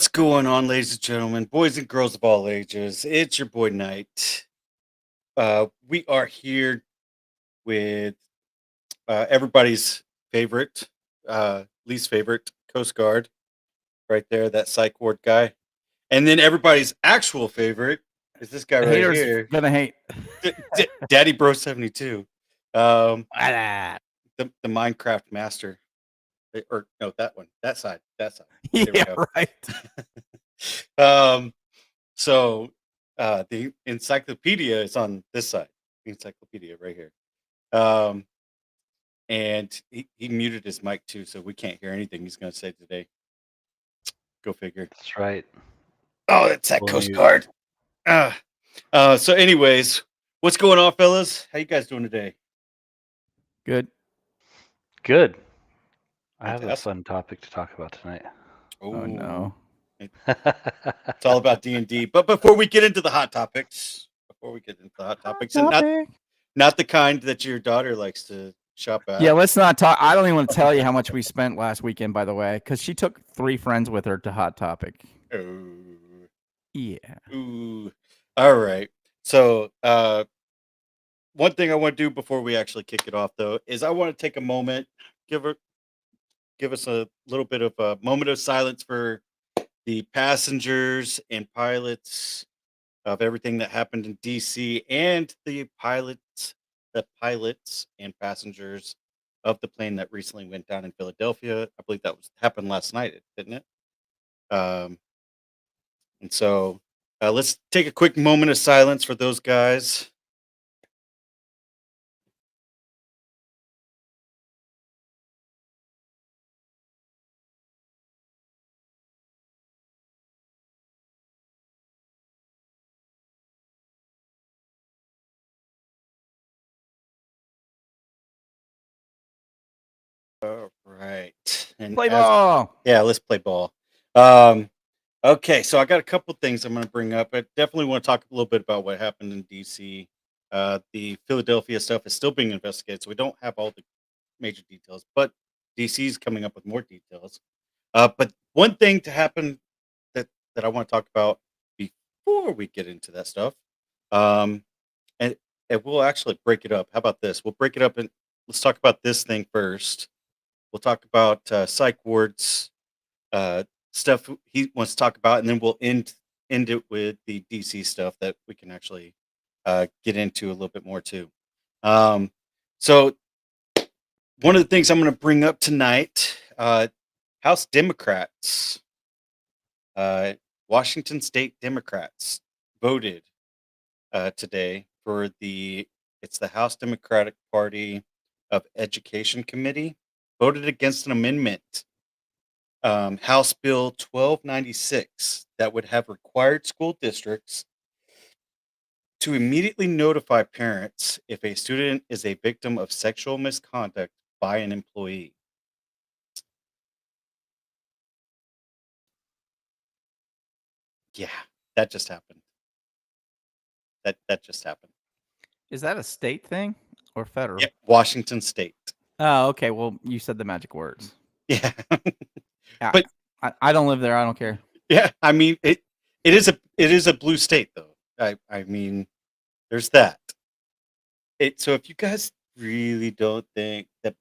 What's going on, ladies and gentlemen, boys and girls of all ages? It's your boy Knight. We are here with everybody's favorite, least favorite Coast Guard, right there, that psych ward guy, and then everybody's actual favorite is this guy right Haters here, gonna hate. Daddy Bro 72, um, Ah, the Minecraft master, or no, that one, that side. There we yeah, go. right. Um, So the encyclopedia is on this side. The encyclopedia right here. Um, and he muted his mic too, so we can't hear anything he's going to say today. Go figure. That's right. Oh, that's that Full Coast mute. Guard. So, anyways, what's going on, fellas? How you guys doing today? Good. Good. I have a Fantastic. fun topic to talk about tonight. Oh no. It's all about D&D. But before we get into the hot topics, and not the kind that your daughter likes to shop at. Yeah, let's not talk. I don't even want to tell you how much we spent last weekend, by the way, because she took 3 friends with her to Hot Topic. Oh. Yeah. Ooh. All right. So, one thing I want to do before we actually kick it off, though, is I want to take a moment, give us a little bit of a moment of silence for the passengers and pilots of everything that happened in DC, and the pilots and passengers of the plane that recently went down in Philadelphia. I believe that happened last night, didn't it? And so let's take a quick moment of silence for those guys. All right. And Play ball. Yeah, let's play ball. Okay, so I got a couple things I'm going to bring up. I definitely want to talk a little bit about what happened in DC. The Philadelphia stuff is still being investigated, so we don't have all the major details, but DC is coming up with more details. But one thing to happen that I want to talk about before we get into that stuff, and we'll actually break it up. How about this? We'll break it up and let's talk about this thing first. We'll talk about psych wards stuff he wants to talk about, and then we'll end it with the DC stuff that we can actually get into a little bit more too. So one of the things I'm going to bring up tonight, House Democrats, Washington State Democrats voted today for it's the House Democratic Party of Education Committee voted against an amendment, House Bill 1296, that would have required school districts to immediately notify parents if a student is a victim of sexual misconduct by an employee. Yeah, that just happened. That just happened. Is that a state thing or federal? Yeah, Washington State. Oh, okay. Well, you said the magic words. Yeah. But I don't live there. I don't care. Yeah, I mean it is a blue state though. I mean there's that. So if you guys really don't think that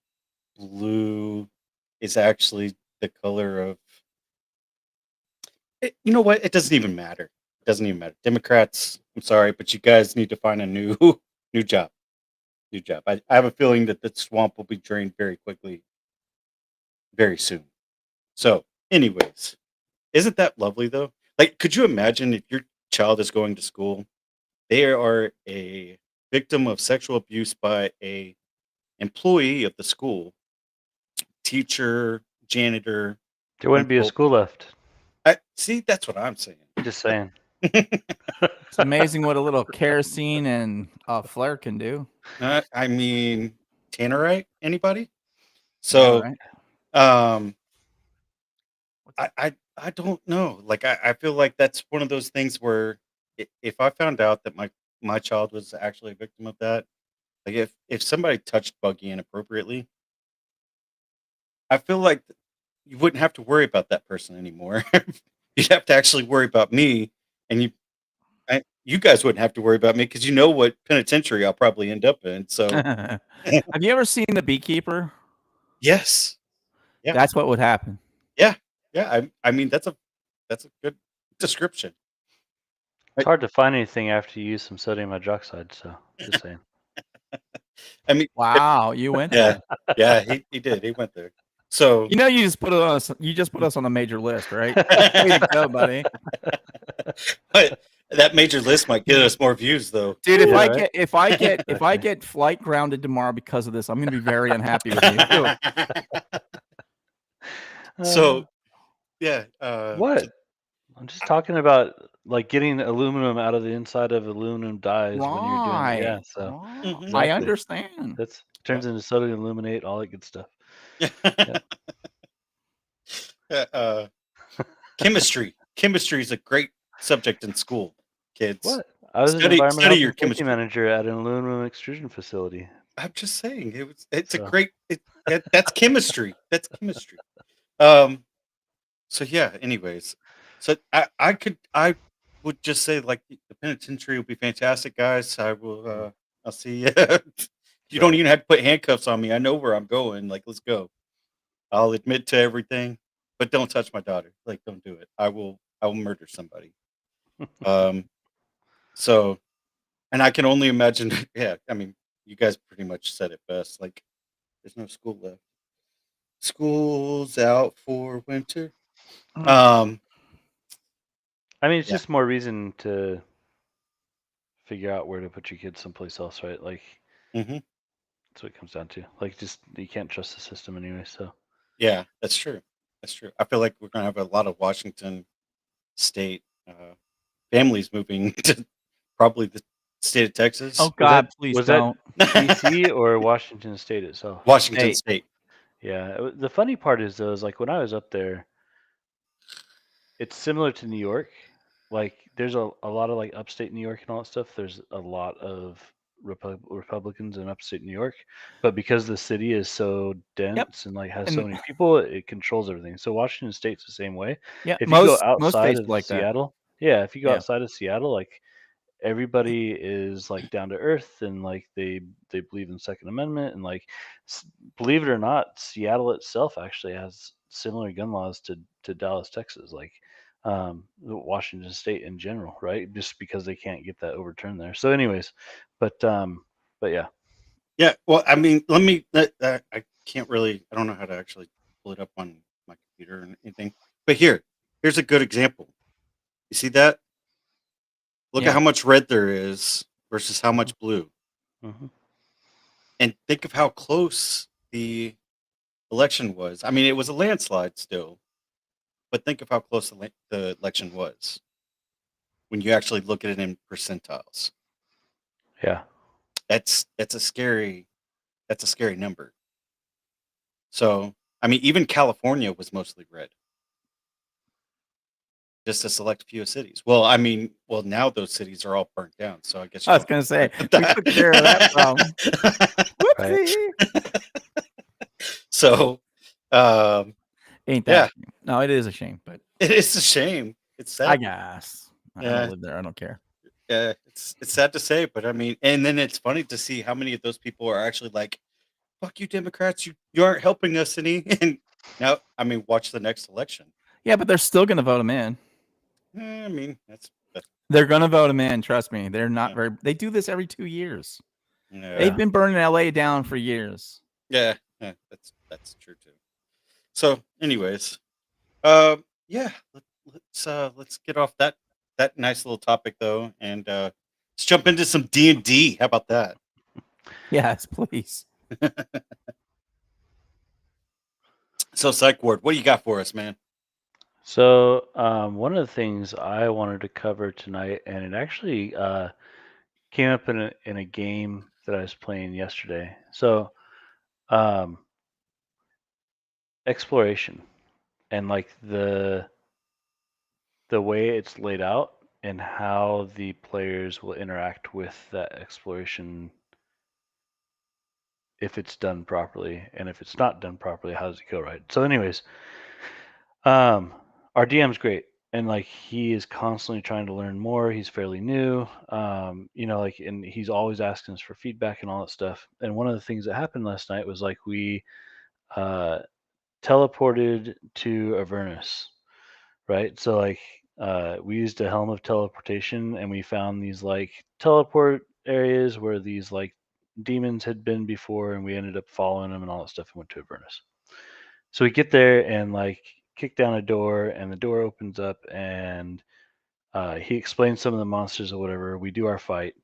blue is actually the color of it, you know what? It doesn't even matter. It doesn't even matter. Democrats, I'm sorry, but you guys need to find a new job. New job. I have a feeling that the swamp will be drained very quickly, very soon. So, anyways, isn't that lovely though? Like, could you imagine if your child is going to school, they are a victim of sexual abuse by a employee of the school, teacher, janitor. There wouldn't be a school left. See, that's what I'm saying. Just saying. It's amazing what a little kerosene and a flare can do. I mean, tannerite, anybody? So, Yeah, right. I don't know. Like, I feel like that's one of those things where if I found out that my child was actually a victim of that, like if somebody touched Buggy inappropriately, I feel like you wouldn't have to worry about that person anymore you'd have to actually worry about me, and you guys wouldn't have to worry about me because you know what penitentiary I'll probably end up in. So Have you ever seen The Beekeeper? yes, yeah, That's what would happen. yeah, yeah. I mean that's a good description. It's hard to find anything after you use some sodium hydroxide. So just saying. I mean, Wow, you went yeah, there. yeah. He did. He went there. So You know, you just put us. You just put us on a major list, right? Way to go, buddy. but that major list might get us more views, though. Dude, if Yeah, I right? get if I get if I Exactly. get flight grounded tomorrow because of this, I'm gonna be very unhappy with you. So yeah, What? I'm just talking about like getting aluminum out of the inside of aluminum dyes when you're doing it. Yeah, Right. so Right. mhm. I exactly. understand. That's turns into sodium aluminate, all that good stuff. uh, chemistry. Chemistry is a great subject in school, kids. What? I was an Study environmental health your and safety chemistry. manager at an aluminum extrusion facility. I'm just saying it's a So- great that's chemistry. That's chemistry. Um so yeah, anyways. So I would just say like the penitentiary will be fantastic, guys. I will I'll see you. You don't even have to put handcuffs on me. I know where I'm going. Like, let's go. I'll admit to everything, but don't touch my daughter. Like, don't do it. I will murder somebody. Um so and I can only imagine yeah, I mean, you guys pretty much said it best. Like there's no school left. School's out for winter. Um I mean, it's Yeah. just more reason to figure out where to put your kids someplace else, right? Like mhm. that's what it comes down to. Like, just you can't trust the system anyway. So Yeah, that's true. That's true. I feel like we're gonna have a lot of Washington State families moving to probably the state of Texas. Oh God, please was that don't. DC or Washington State itself? Washington State. State. Yeah. The funny part is though, is like when I was up there, it's similar to New York. Like there's a lot of like upstate New York and all that stuff. There's a lot of Republicans in upstate New York, but because the city is so Yep. dense and like has so And many people, it controls everything. So Washington State's the same way. yeah, If you go most outside states of are like that. Seattle, yeah, if you go Yeah. outside of Seattle, like everybody is like down to earth and like they believe in Second Amendment and like believe it or not, Seattle itself actually has similar gun laws to Dallas, Texas, like Washington State in general, right? Just because they can't get that overturned there. So, anyways, but yeah, Yeah. Well, I mean, let me. I can't really. I don't know how to actually pull it up on my computer or anything. But here's a good example. You see that? Look at Yeah. how much red there is versus how much blue, hmm and think of how close the election was. I mean, it was a landslide still, but think of how close the election was when you actually look at it in percentiles. yeah, That's a scary number. So, I mean, even California was mostly red, just a select few cities. Well, I mean, now those cities are all burnt down. So I guess you I was don't gonna say have we took care of that problem. right. Whoopsie. So, um, Ain't yeah, that? No, it is a shame, but it is a shame. It's I sad. guess I Yeah, don't live there. I don't care. yeah, it's sad to say, but I mean, and then it's funny to see how many of those people are actually like, "Fuck you, Democrats! You aren't helping us any." And now, I mean, watch the next election. Yeah, but they're still gonna vote him in. I mean, that's They're gonna vote him in. Trust me. They're not yeah, very. They do this every 2 years. yeah, They've been burning LA down for years. yeah, that's true too. So, anyways, yeah, let's get off that nice little topic though, and let's jump into some D&D. How about that? Yes, please. So, Psych Ward, what do you got for us, man? So one of the things I wanted to cover tonight, and it actually came up in a game that I was playing yesterday. So um, exploration and like the way it's laid out and how the players will interact with that exploration if it's done properly, and if it's not done properly, how does it go, right? So anyways, our DM's great. and like he is constantly trying to learn more. He's fairly new, like, and he's always asking us for feedback and all that stuff. And one of the things that happened last night was like we uh, teleported to Avernus, right? So like we used a helm of teleportation, and we found these like teleport areas where these like demons had been before, and we ended up following them and all that stuff and went to Avernus. So we get there and like kick down a door, and the door opens up, and he explains some of the monsters or whatever. We do our fight,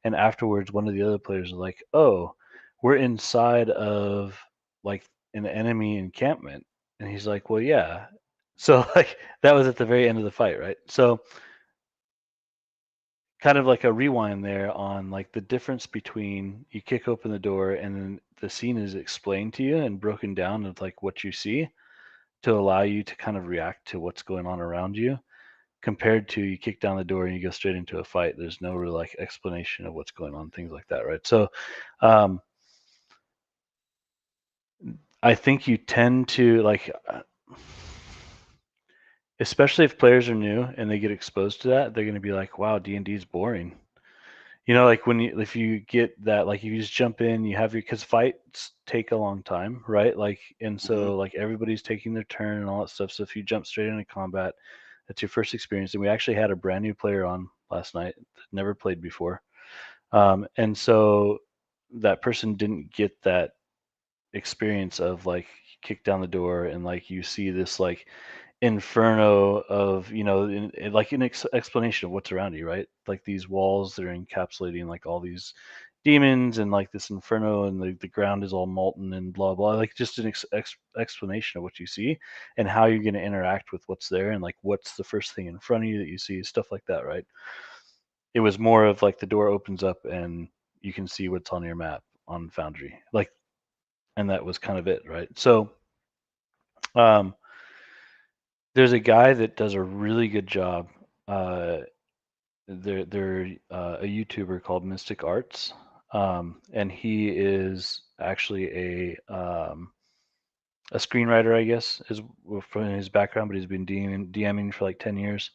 and afterwards, one of the other players is like, "Oh, we're inside of like an enemy encampment," and he's like, "Well, yeah." So like that was at the very end of the fight, right? So kind of like a rewind there on like the difference between you kick open the door and then the scene is explained to you and broken down of like what you see to allow you to kind of react to what's going on around you, compared to you kick down the door and you go straight into a fight. There's no real like explanation of what's going on, things like that, right? So um, I think you tend to like, especially if players are new and they get exposed to that, they're going to be like, "Wow, D&D is boring." Like when you if you get that, like you just jump in, you have your because fights take a long time, right? Like, and Hmm. so like everybody's taking their turn and all that stuff. So if you jump straight into combat, that's your first experience. And we actually had a brand new player on last night that never played before, and so that person didn't get that experience of like kick down the door and like you see this like inferno of like an explanation of what's around you, right? Like these walls that are encapsulating like all these demons and like this inferno, and the ground is all molten and blah blah, like just an explanation of what you see and how you're going to interact with what's there, and like what's the first thing in front of you that you see, stuff like that, right? It was more of like the door opens up and you can see what's on your map on Foundry, like, and that was kind of it, right? So um there's a guy that does a really good job. uh they're a YouTuber called Mystic Arts, and he is actually a screenwriter, I guess, is from his background, but he's been DMing for like 10 years,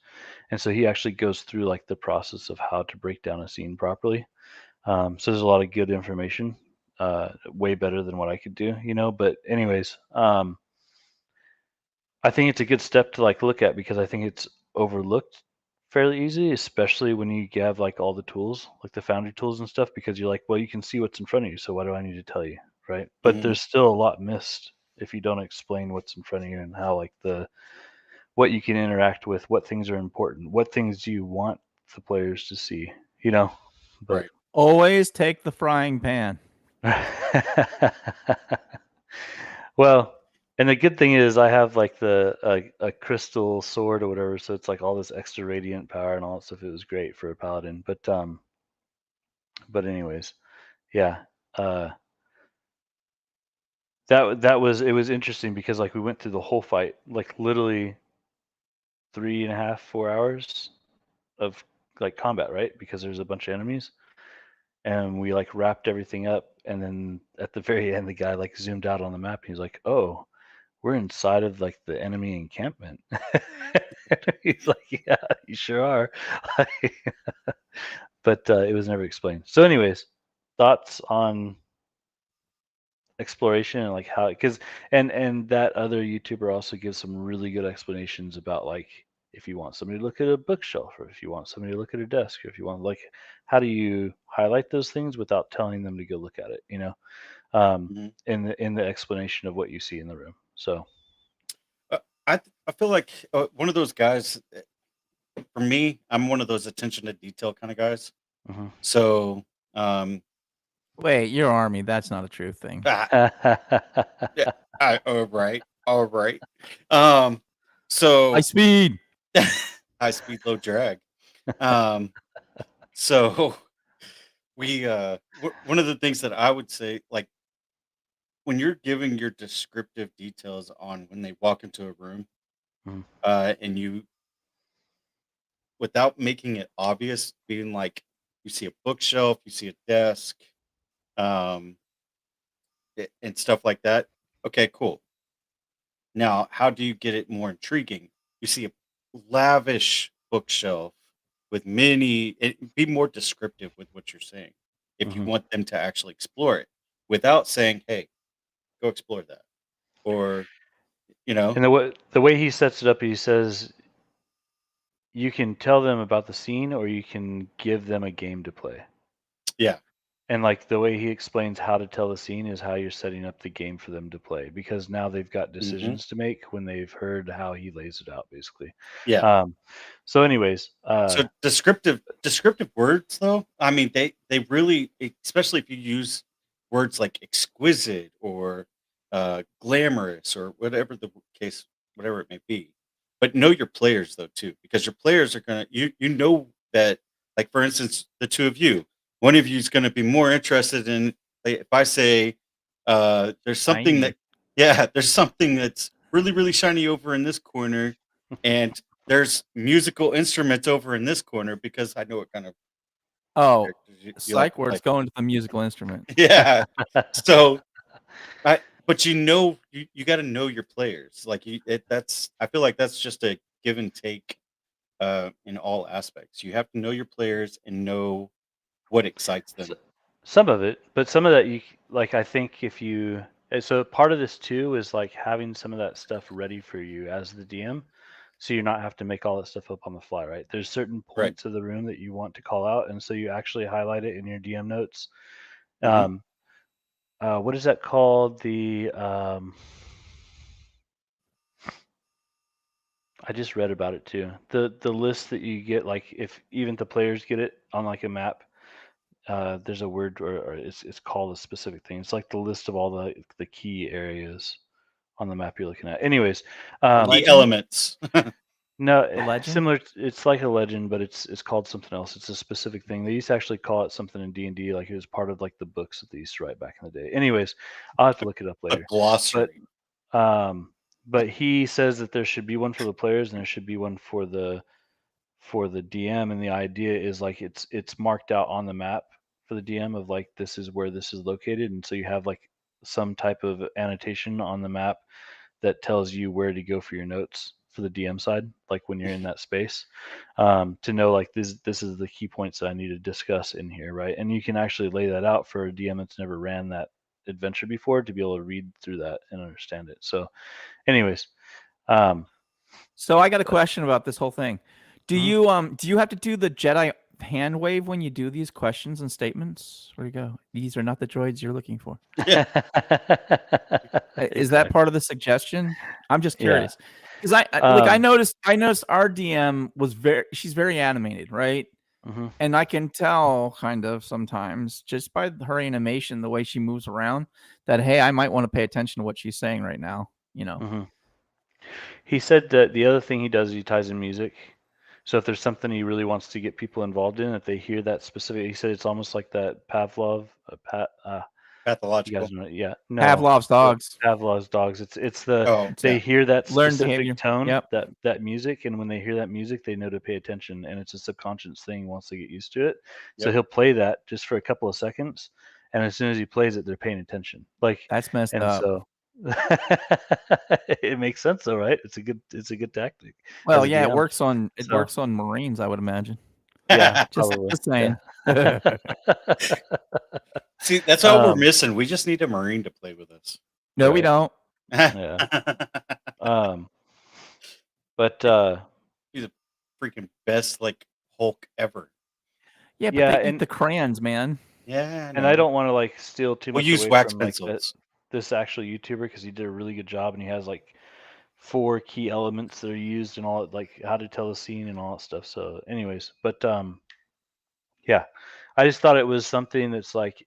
and so he actually goes through like the process of how to break down a scene properly. So there's a lot of good information, way better than what I could do, But anyways, I think it's a good step to like look at because I think it's overlooked fairly easy, especially when you have like all the tools, like the Foundry tools and stuff, because you're like, well, you can see what's in front of you, so why do I need to tell you, right? But Hmm. there's still a lot missed if you don't explain what's in front of you and how like the what you can interact with, what things are important, what things do you want the players to see, But Right. Always take the frying pan. well, and the good thing is I have like a crystal sword or whatever, so it's like all this extra radiant power and all that stuff. It was great for a paladin, but anyways, yeah. Uh, that was it was interesting because like we went through the whole fight, like literally 3.5, 4 hours of like combat, right? Because there's a bunch of enemies, and we like wrapped everything up, and then at the very end, the guy like zoomed out on the map. And he's like, "Oh, we're inside of like the enemy encampment." He's like, "Yeah, you sure are." But it was never explained. So, anyways, thoughts on exploration and like how, because and that other YouTuber also gives some really good explanations about like if you want somebody to look at a bookshelf, or if you want somebody to look at a desk, or if you want like how do you highlight those things without telling them to go look at it, um, Hmm. in the explanation of what you see in the room. So. I feel like one of those guys. For me, I'm one of those attention to detail kind of guys. Mhm. So, um, Wait, you're Army. That's not a true thing. ah, yeah, all right. Um, High so speed. high speed, low drag. Um, so one of the things that I would say, like when you're giving your descriptive details on when they walk into a room, Mhm. and you, without making it obvious, being like, you see a bookshelf, you see a desk, um, and stuff like that. Okay, cool. Now, how do you get it more intriguing? You see a lavish bookshelf with be more descriptive with what you're saying if you Mhm. want them to actually explore it without saying, hey, go explore that. Or, And the way he sets it up, he says you can tell them about the scene or you can give them a game to play. yeah. And like the way he explains how to tell the scene is how you're setting up the game for them to play because now they've got hmm decisions to make when they've heard how he lays it out, basically. Yeah. So, anyways, So descriptive words though, I mean they really, especially if you use words like exquisite or glamorous or whatever the case, whatever it may be. But know your players though too, because your players are gonna you know that, like for instance, the two of you, one of you is gonna be more interested in, like, if I say there's something Shiny. that there's something that's really, really shiny over in this corner, and there's musical instruments over in this corner because I know what kind of Oh, characters you like psych to play. word's going to the musical instrument. Yeah. So but you got to know your players. Like that's I feel like that's just a give and take in all aspects. You have to know your players and know what excites S- them. some of it, but some of that like I think if you so part of this too is like having some of that stuff ready for you as the DM, so you're not have to make all that stuff up on the fly, right? There's certain Right. points of the room that you want to call out, and so you actually highlight it in your DM notes. hmm Um, what is that called? I just read about it too. The list that you get, like if even the players get it on like a map, there's a word or it's called a specific thing. It's like the list of all the key areas on the map you're looking at. Anyways, The Key legend? elements. no, The legend? similar. It's like a legend, but it's called something else. It's a specific thing. They used to actually call it something in D&D, like it was part of like the books that they used to write back in the day. Anyways, I'll have to look it up A later. But glossary. um, but he says that there should be one for the players and there should be one for the DM, and the idea is like it's marked out on the map for the DM of like this is where this is located, and so you have like some type of annotation on the map that tells you where to go for your notes for the DM side, like when you're in that space, to know like this is the key points that I need to discuss in here, right? And you can actually lay that out for a DM that's never ran that adventure before to be able to read through that and understand it. So, anyways, um, So I got a question about this whole thing. Do mhm. you have to do the Jedi hand wave when you do these questions and statements? Where you go? These are not the droids you're looking for. Yeah. Is that Exactly. part of the suggestion? I'm just Yeah. curious because I Um, noticed our DM was she's very animated, right? mhm, And I can tell kind of sometimes just by her animation, the way she moves around, that hey, I might want to pay attention to what she's saying right now. You know. mhm. He said that the other thing he does is he ties in music. So if there's something he really wants to get people involved in, if they hear that specific, he said it's almost like that Pavlov, you guys Pathological. know, yeah, no, Pavlov's the dogs. Pavlov's dogs. It's the Oh, they yeah. hear that Learned specific behavior. tone, Yep. that music, and when they hear that music, they know to pay attention, and it's a subconscious thing once they get used to it. So Yep. he'll play that just for a couple of seconds, and as soon as he plays it, they're paying attention. Like, That's messed and up. so it makes sense, though, right? It's a good tactic as Well, a yeah, DM. it So works on Marines, I would imagine. yeah, Just probably. just Yeah. saying. See, that's all we're um, missing. We just need a Marine to play with us. No, we right. don't. Yeah. Um, but He's the freaking best like Hulk ever. Yeah, but yeah, they eat the crayons, man. Yeah, I and I know. don't want to like steal too We'll much use away wax from like that pencils. this actual YouTuber because he did a really good job and he has like 4 key elements that are used and all like how to tell the scene and all that stuff. So, anyways, but yeah, I just thought it was something that's like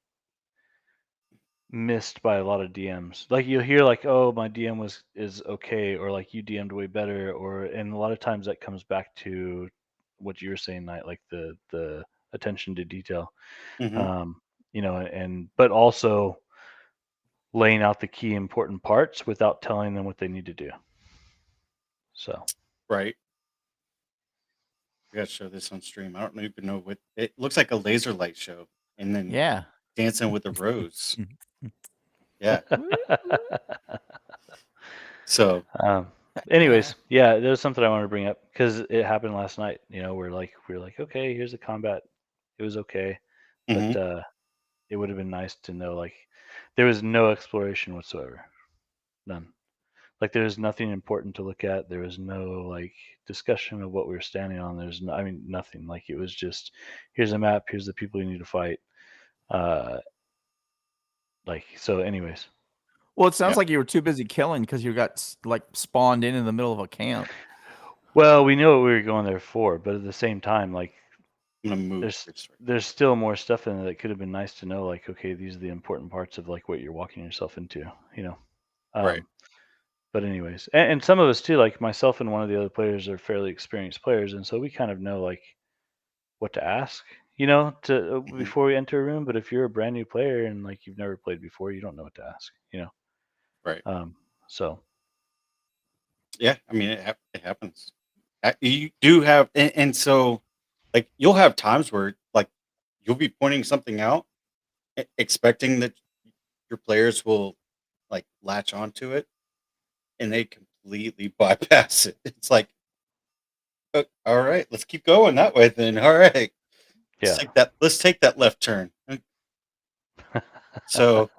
missed by a lot of DMs. Like you'll hear like, "Oh, my DM is okay," or like you DM'd way better, or and a lot of times that comes back to what you were saying, Knight, like the attention to detail. hmm Um, and but also laying out the key important parts without telling them what they need to do. So, Right. We gotta show this on stream. I don't even know what it looks like, a laser light show, and then Yeah. dancing with the rose. Yeah. So um, Anyways, yeah, there's something I wanted to bring up because it happened last night. We're like, okay, here's the combat. It was okay, but Mhm. it would have been nice to know like there was no exploration whatsoever, none. Like there was nothing important to look at. There was no like discussion of what we were standing on. There's no, I mean, nothing. Like it was just here's a map. Here's the people you need to fight. Uh, like so. Anyways, Well, it sounds Yeah. like you were too busy killing because you got like spawned in the middle of a camp. well, we knew what we were going there for, but at the same time, like I'm gonna move there's this right. there's still more stuff in it that could have been nice to know. Like okay, these are the important parts of like what you're walking yourself into. You know. Right. But anyways, and some of us too, like myself and one of the other players are fairly experienced players, and so we kind of know like what to ask, to Mhm. before we enter a room. But if you're a brand new player and like you've never played before, you don't know what to ask. Right. So Yeah. I mean, it happens. You do have, and so like you'll have times where like you'll be pointing something out, expecting that your players will like latch onto it, and they completely bypass it. It's like, all right, let's keep going that way then. All right, let's yeah, take that. Let's take that left turn. So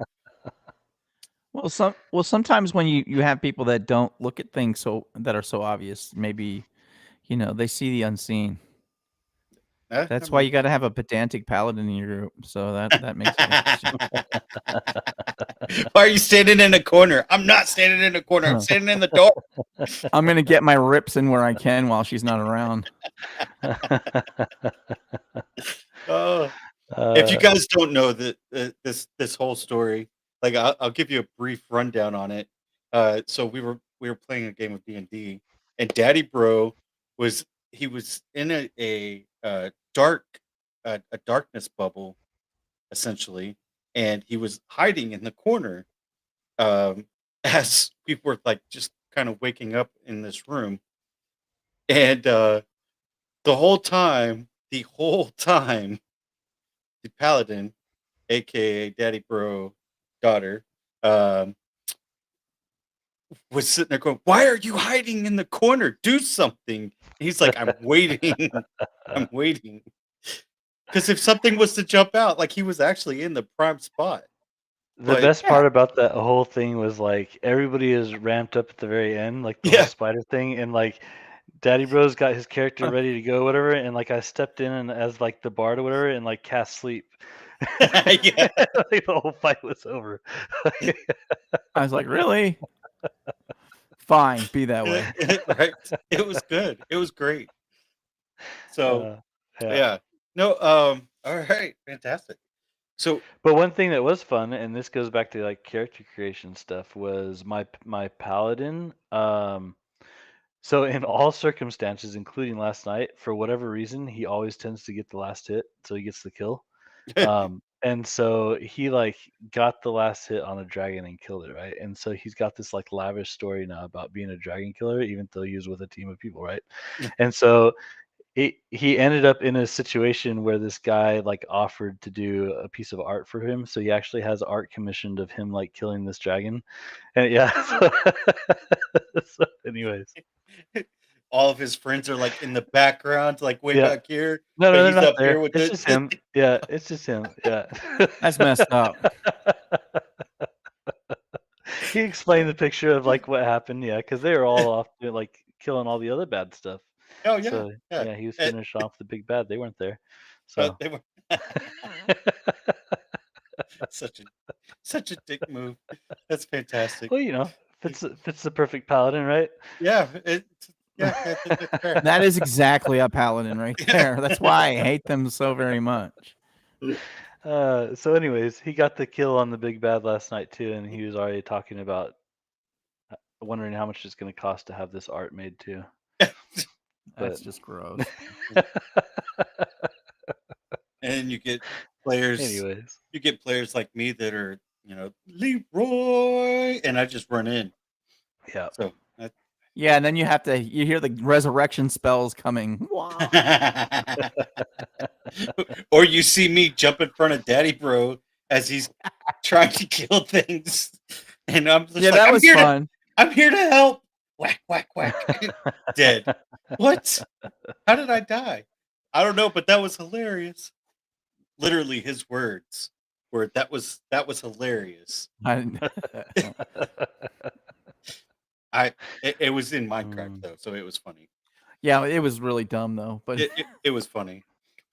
Sometimes when you have people that don't look at things that are so obvious, maybe they see the unseen. I That's why mean, you got to have a pedantic paladin in your group, so that makes it interesting. why are you standing in a corner? I'm not standing in a corner. I'm standing in the door. I'm gonna get my rips in where I can while she's not around. Oh. If you uh, guys don't know that this whole story, like I'll give you a brief rundown on it. So we were playing a game of D&D, and Daddy Bro was in a dark a darkness bubble essentially, and he was hiding in the corner um, as we were like just kind of waking up in this room, and the whole time, the paladin, aka Daddy Bro daughter, um, was sitting there going, "Why are you hiding in the corner? Do something." He's like, "I'm waiting. I'm waiting." Because if something was to jump out, like he was actually in the prime spot. the But best Yeah, part about that whole thing was like everybody is ramped up at the very end, like the whole yeah, spider thing, and like Daddy Bro's got his character ready to go, whatever, and like I stepped in and as like the bard or whatever, and like cast sleep. yeah, Like the whole fight was over. I was like, really? Fine, be that way. right. It was good. It was great. So uh, yeah. yeah, no, all right, fantastic. So But one thing that was fun, and this goes back to like character creation stuff, was my paladin. So in all circumstances, including last night, for whatever reason, he always tends to get the last hit, so he gets the kill. And so he like got the last hit on a dragon and killed it, right? And so he's got this like lavish story now about being a dragon killer, even though he was with a team of people, right? And so he ended up in a situation where this guy like offered to do a piece of art for him. So he actually has art commissioned of him like killing this dragon. And yeah. So anyways. all of his friends are like in the background, like way Yeah. back here, No, but no, they're he's not up here there. with It's the. just him. Yeah, it's just him. Yeah. That's messed up. He explained the picture of like what happened. Yeah, because they were all off doing, like killing all the other bad stuff. Oh yeah, So yeah. yeah, he was Eh, finished off the big bad. They weren't there. So they were such a such a dick move. That's fantastic. well, fits the perfect paladin, right? Yeah, yeah, I think that's fair. That is exactly a paladin right there. That's why I hate them so very much. So anyways, he got the kill on the big bad last night too, and he was already talking about wondering how much it's going to cost to have this art made too. That's But just gross. And you get players, anyways, like me that are, Leroy, and I just run in. yeah. So that, Yeah, and then you hear the resurrection spells coming. Wow. or you see me jump in front of Daddy Bro as he's trying to kill things, and I'm just Yeah, like, that was fun. I'm here to help. whack, whack, whack, dead. What? How did I die? I don't know, but that was hilarious. Literally, his words were that was hilarious. I, It was in Minecraft Mm. though, so it was funny. yeah, it was really dumb though, but It was funny.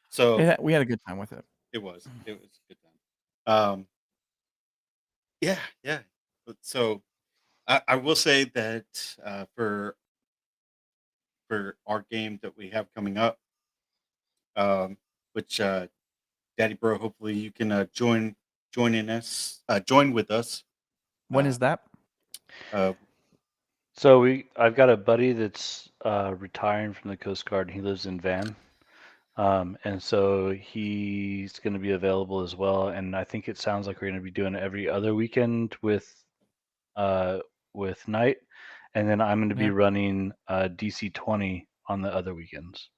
So we had a good time with it. it was a good time. Yeah, yeah. So I will say that for our game that we have coming up, which Daddy Bro, hopefully you can join with us. When Uh, is that? uh, So I've got a buddy that's retiring from the Coast Guard. He lives in Van, and so he's going to be available as well. And I think it sounds like we're going to be doing it every other weekend uh, with Night, and then I'm going to be Yeah. running DC 20 on the other weekends.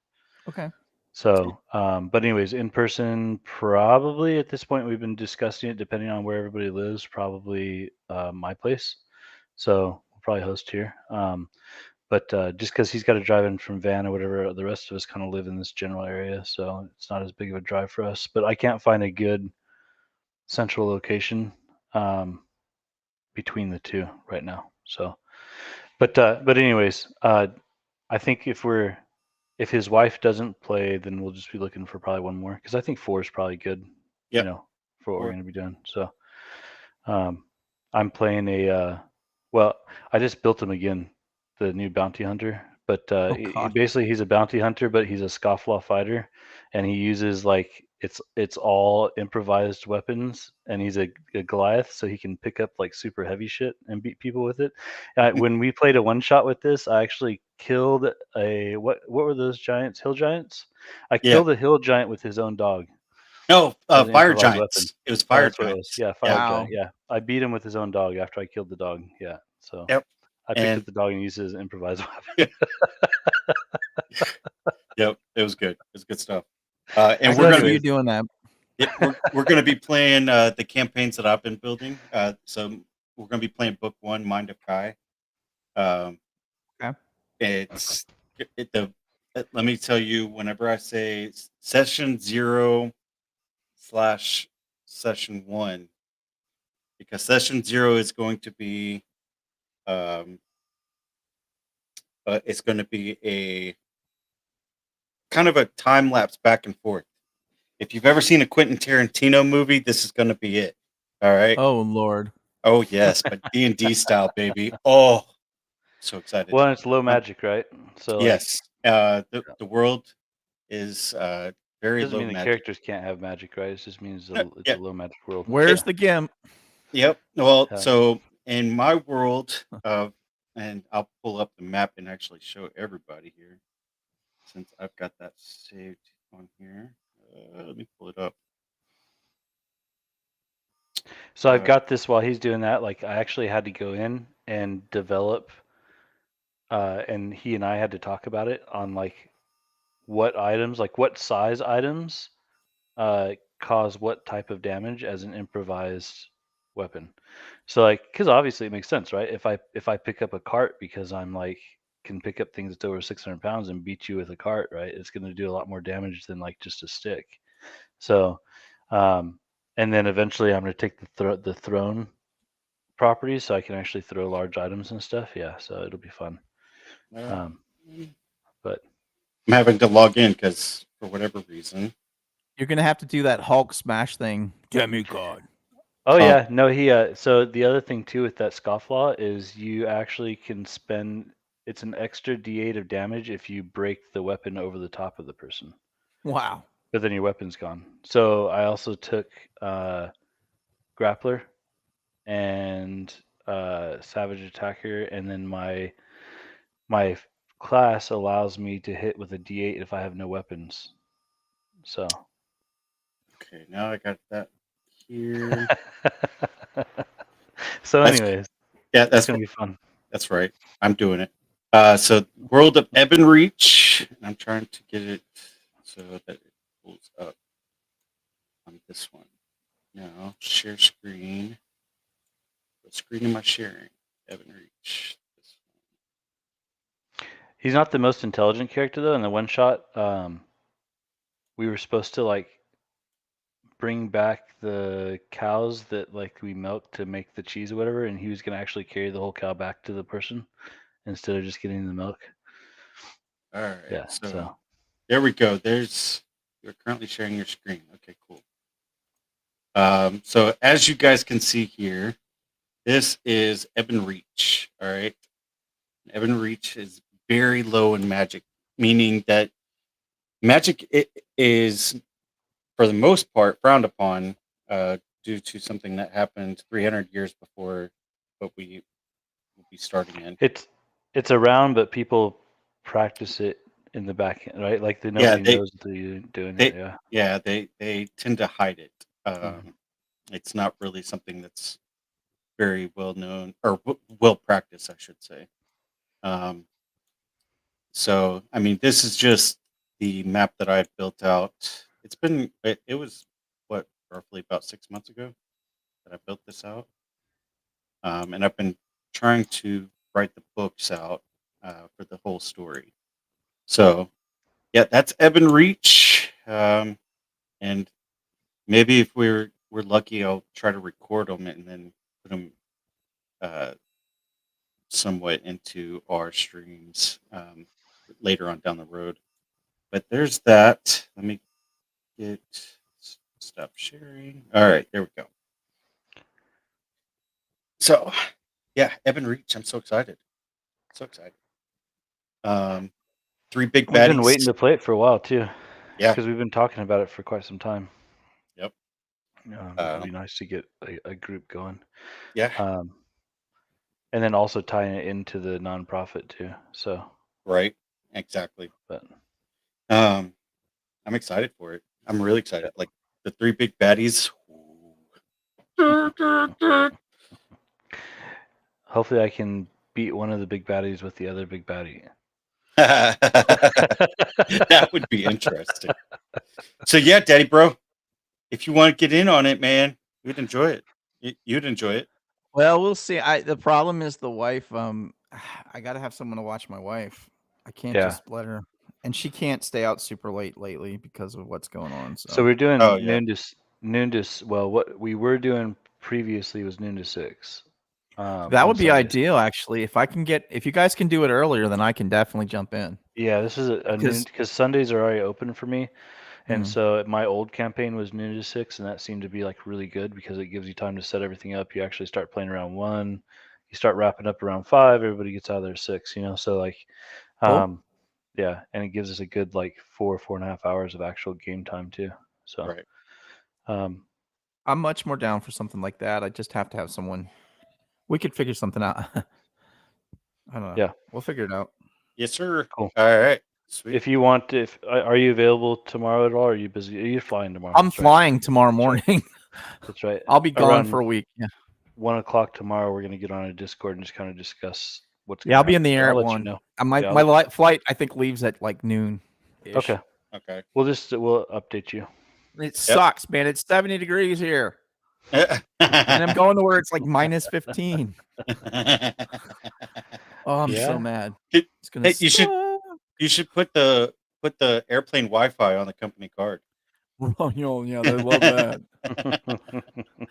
Okay. So, but anyways, in person, probably at this point, we've been discussing it depending on where everybody lives, probably my place. So we'll probably host here. But just because he's got to drive in from Van or whatever, the rest of us kind of live in this general area. So it's not as big of a drive for us. But I can't find a good central location between the two right now. So, but anyways, I think if his wife doesn't play, then we'll just be looking for probably one more because I think 4 is probably good, yep. for what we're Or going to be doing. So I'm playing well, I just built him again, the new bounty hunter. But Oh God. basically he's a bounty hunter, but he's a scofflaw fighter, and he uses like it's all improvised weapons, and he's a Goliath, so he can pick up like super heavy shit and beat people with it. When we played a one shot with this, I actually killed what were those giants? Hill giants? I yeah. killed a hill giant with his own dog No, as an fire improvised weapon. giants. It was Oh, fire that's what it was. giants. Yeah, fire Yeah. Wow. giant. Yeah, I beat him with his own dog after I killed the dog. Yeah, so Yep. I picked up And the dog and used it as an improvised weapon. yep, it was good. It was good stuff. I And So we're can gonna see be you anyways, doing that. yep, we're gonna be playing the campaigns that I've been building. So we're gonna be playing book one, Mind of Kai. Um, Okay. it's the let me tell you, whenever I say session 0 / session 1, because session 0 is going to be um, it's going to be a kind of a time lapse back and forth. If you've ever seen a Quentin Tarantino movie, this is going to be it. All right. Oh Lord. Oh yes, but D&D style, baby. Oh, so excited. well, it's low Um, magic, right? So like, yes. The world is very doesn't low mean the magic. characters can't have magic, right? It just means it's Yeah. a low magic world. Where's So the gimp? Yep. Well, yeah. so in my world of, and I'll pull up the map and actually show everybody here, since I've got that saved on here. Let me pull it up. So I've Uh, got this while he's doing that. Like I actually had to go in and develop, and he and I had to talk about it on like what items, like what size items cause what type of damage as an improvised weapon. So like, because obviously it makes sense, right? If I pick up a cart because I'm like can pick up things that's over 600 pounds and beat you with a cart, right? It's going to do a lot more damage than like just a stick. So, um, and then eventually I'm going to take the throne properties so I can actually throw large items and stuff. Yeah, so it'll be fun. uh, Um, but I'm having to log in because for whatever reason. You're gonna have to do that Hulk smash thing. Demigod. oh Oh, yeah, no, he so the other thing too with that scofflaw is you actually can spend it's an extra D8 of damage if you break the weapon over the top of the person. Wow. But then your weapon's gone. So I also took grappler and savage attacker, and then my class allows me to hit with a D8 if I have no weapons. So okay. Now I got that here. so That's anyways, yeah. it's gonna be fun. That's right. I'm doing it. So World of Ebon Reach, and I'm trying to get it so that it pulls up on this one. Now share screen. What screen am I sharing? Ebon Reach. This one. He's not the most intelligent character though. In the one shot, we were supposed to like bring back the cows that like we milk to make the cheese or whatever, and he was gonna actually carry the whole cow back to the person instead of just getting the milk. All right. Yeah. So So there we go. You're currently sharing your screen. Okay, cool. So as you guys can see here, this is Eben Reach. All right. Eben Reach is very low in magic, meaning that magic is, for the most part, frowned upon due to something that happened 300 years before what we will be starting in. it's around, but people practice it in the back end, right? Like Yeah, nobody knows that you're doing it. they Yeah. yeah they tend to hide it. Mhm. It's not really something that's very well known or well practiced, I should say. Um, so I mean, this is just the map that I built out. It was what, roughly about 6 months ago that I built this out, and I've been trying to write the books out for the whole story. So yeah, that's Eben Reach, and maybe if we're lucky, I'll try to record them and then put them uh, somewhat into our streams later on down the road. But there's that. Let me stop sharing. All right, there we go. So, yeah, Eben Reach. I'm so excited. So excited. 3 big We've been waiting baddies. to play it for a while too, Yeah. because we've been talking about it for quite some time. Yep. It'd be nice to get a group going. Yeah. And then also tying it into the nonprofit too. So, Right. Exactly. but I'm excited for it. I'm really excited. Like the 3 big baddies. hopefully I can beat one of the big baddies with the other big baddie. That would be interesting. So yeah, Daddy Bro, if you want to get in on it, man, you'd enjoy it. You'd enjoy it. Well, we'll see. The problem is the wife. I got to have someone to watch my wife. I can't Yeah. just let her, and she can't stay out super late lately because of what's going on. So we're doing Oh, yeah. noon to well, what we were doing previously was noon to 6. That on would be Sundays. ideal, actually. If you guys can do it earlier, then I can definitely jump in. Yeah, this is a noon, Because because Sundays are already open for me, and Mm. so my old campaign was noon to 6, and that seemed to be like really good because it gives you time to set everything up. You actually start playing around 1, you start wrapping up around 5. Everybody gets out of there 6. So like, Cool. yeah, and it gives us a good like 4.5 hours of actual game time too. So Right. I'm much more down for something like that. I just have to have someone. We could figure something out. I don't know. Yeah. We'll figure it out. Yes, sir. Cool. All right. Sweet. If you want, are you available tomorrow at all? Or are you busy? Are you flying tomorrow? I'm That's right. flying tomorrow morning. That's right. I'll be gone Around for a week. Yeah. 1 o'clock tomorrow, we're gonna get on a Discord and just kind of discuss what's. Yeah, I'll be in the happen. So air I'll at let 1. you know. My Yeah, my flight I think leaves at like noon. Okay. Okay. We'll update you. It sucks, man. It's 70 degrees here, and and I'm going to where it's like minus 15. Oh, I'm Yeah. so mad. Hey, It's gonna. you should put the airplane Wi-Fi on the company card. Yeah, they love that.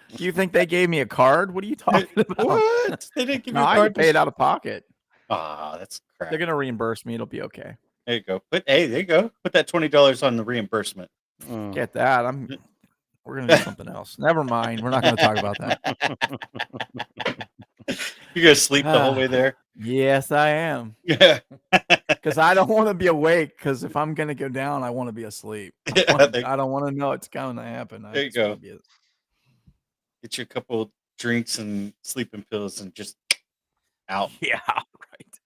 You think they gave me a card? What are you talking about? What? They didn't give you No, a I card? can pay it out of pocket. Ah, that's crap. They're gonna reimburse me. It'll be okay. There you go. There you go. Put that $20 on the reimbursement. Get that. We're gonna do something else. Never mind. We're not gonna talk about that. You're gonna sleep the whole way there? Yes, I am. Yeah. Because I don't want to be awake. Because if I'm gonna go down, I want to be asleep. I don't want to know it's going to happen. There you go. Get you a couple drinks and sleeping pills and just out. Yeah, right.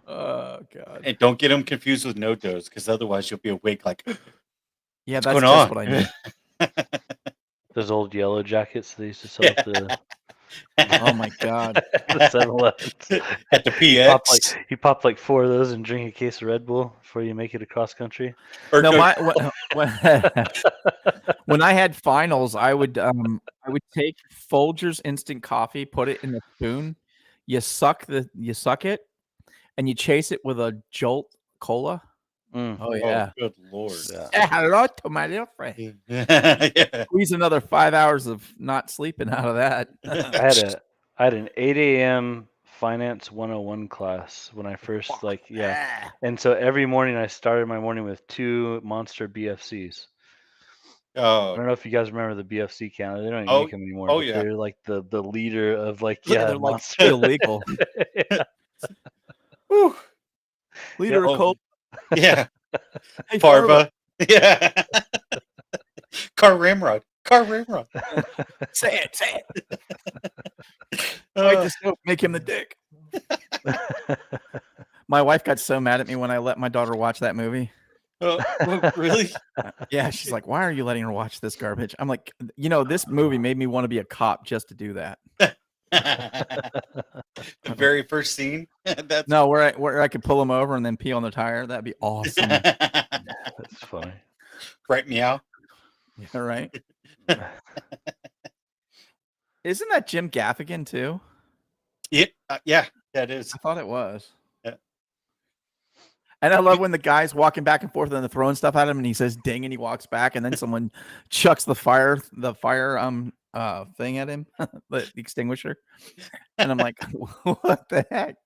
Oh God. And don't get them confused with no dose, because otherwise you'll be awake like. Yeah, What's that's going just on? what I need. Those old yellow jackets they used to sell at the. Oh my God. the 7-Elevens. At the PX. You pop like 4 of those and drink a case of Red Bull before you make it across country. Or No, go- when I had finals, I would take Folgers instant coffee, put it in a spoon, you suck it, and you chase it with a Jolt Cola. Mm, Oh Oh, yeah. good lord. yeah. Say hello to my little friend. Yeah. Squeeze another 5 hours of not sleeping out of that. I had an 8 a.m. Finance 101 class when I first Ah. and so every morning I started my morning with 2 Monster BFCs. I Oh, don't know if you guys remember the BFC can. They don't even oh, make them anymore, oh but yeah. they're like the leader of They're like Monster. illegal. Whew. Leader of Oh, Cola. yeah. Hey, Farva. Farva. Yeah. Car Ramrod. Car Ramrod. Say it. Bite Uh, the soap, make him the dick. My wife got so mad at me when I let my daughter watch that movie. really? Yeah, she's like, "Why are you letting her watch this garbage?" I'm like, "This movie made me want to be a cop just to do that." The very first scene. That's No, where I could pull them over and then pee on the tire. That'd be awesome. That's funny. Right, meow. Yeah, right. Isn't that Jim Gaffigan too? Yeah, that is. I thought it was. Yeah. And I love when the guy's walking back and forth and they're throwing stuff at him and he says ding and he walks back and then someone chucks the fire thing at him, the extinguisher. And I'm like, what the heck?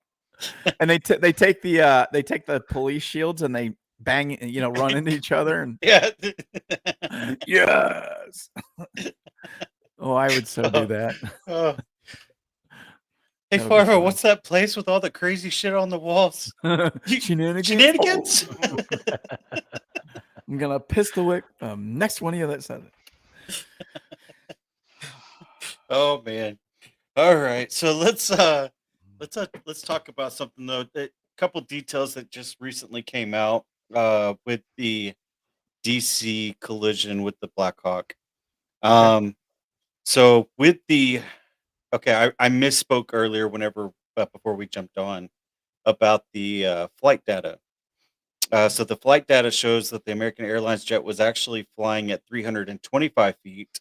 And they take the police shields and they bang, run into each other and Yeah. yes. Oh, I would so do that. Oh. Hey, That would be Farva, fun. what's that place with all the crazy shit on the walls? Shenanigans. Shenanigans? I'm gonna pistol whip next one of you that said it. Oh man. All right. So let's talk about something though. A couple details that just recently came out with the DC collision with the Blackhawk. So with the I misspoke earlier whenever before we jumped on about the flight data. So the flight data shows that the American Airlines jet was actually flying at 325 feet,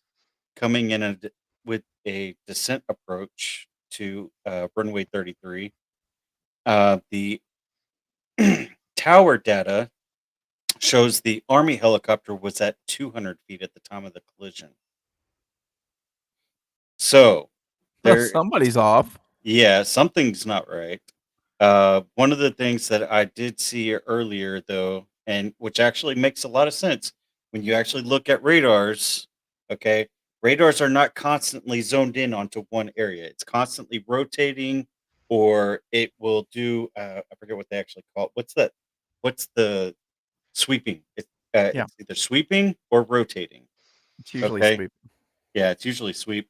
coming in with a descent approach to runway 33. The tower data shows the Army helicopter was at 200 feet at the time of the collision. So Somebody's off. yeah, something's not right. One of the things that I did see earlier, though, and which actually makes a lot of sense when you actually look at radars, okay, radars are not constantly zoned in onto one area. It's constantly rotating, or it will do, I forget what they actually call it. What's that? What's the sweeping? Yeah. It's either sweeping or rotating. It's usually Okay. sweep. Yeah, it's usually sweep.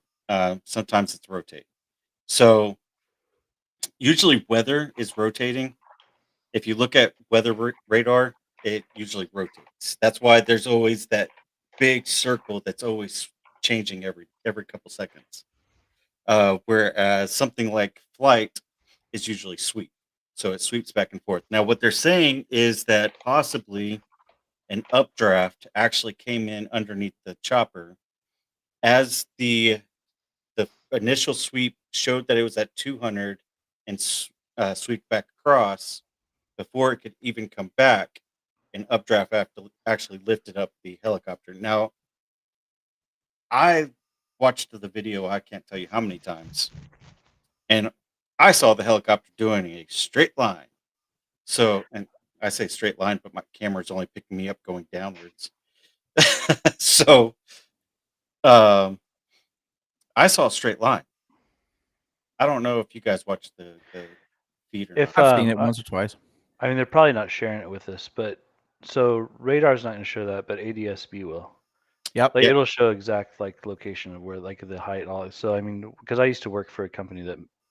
Sometimes it's rotate. So usually weather is rotating. If you look at weather radar, it usually rotates. That's why there's always that big circle that's always changing every couple seconds. Whereas something like flight is usually sweep, so it sweeps back and forth. Now, what they're saying is that possibly an updraft actually came in underneath the chopper as the initial sweep showed that it was at 200 and sweep back across before it could even come back. An updraft actually lifted up the helicopter. Now, I watched the video, I can't tell you how many times, and I saw the helicopter doing a straight line. So, and I say straight line, but my camera's only picking me up going downwards. So, um, I saw a straight line. I don't know if you guys watched the feed or If not. I've seen it once or twice. I mean, they're probably not sharing it with us, but so radar's not going to show that, but ADSB will. Yep. Like Yeah. it'll show exact location of where the height and all that. So I mean, because I used to work for a company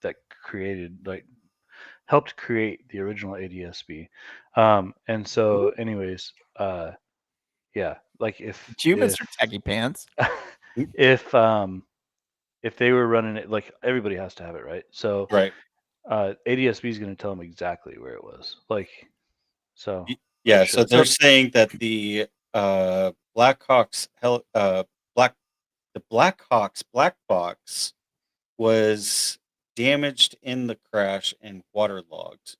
that created helped create the original ADSB, and so anyways, yeah, like It's you, Mr. Techie Pants. if if they were running it, like everybody has to have it, right? So Right. ADSB is going to tell them exactly where it was, so. Yeah, It so should. they're saying that the Blackhawks the Blackhawks black box was damaged in the crash and waterlogged.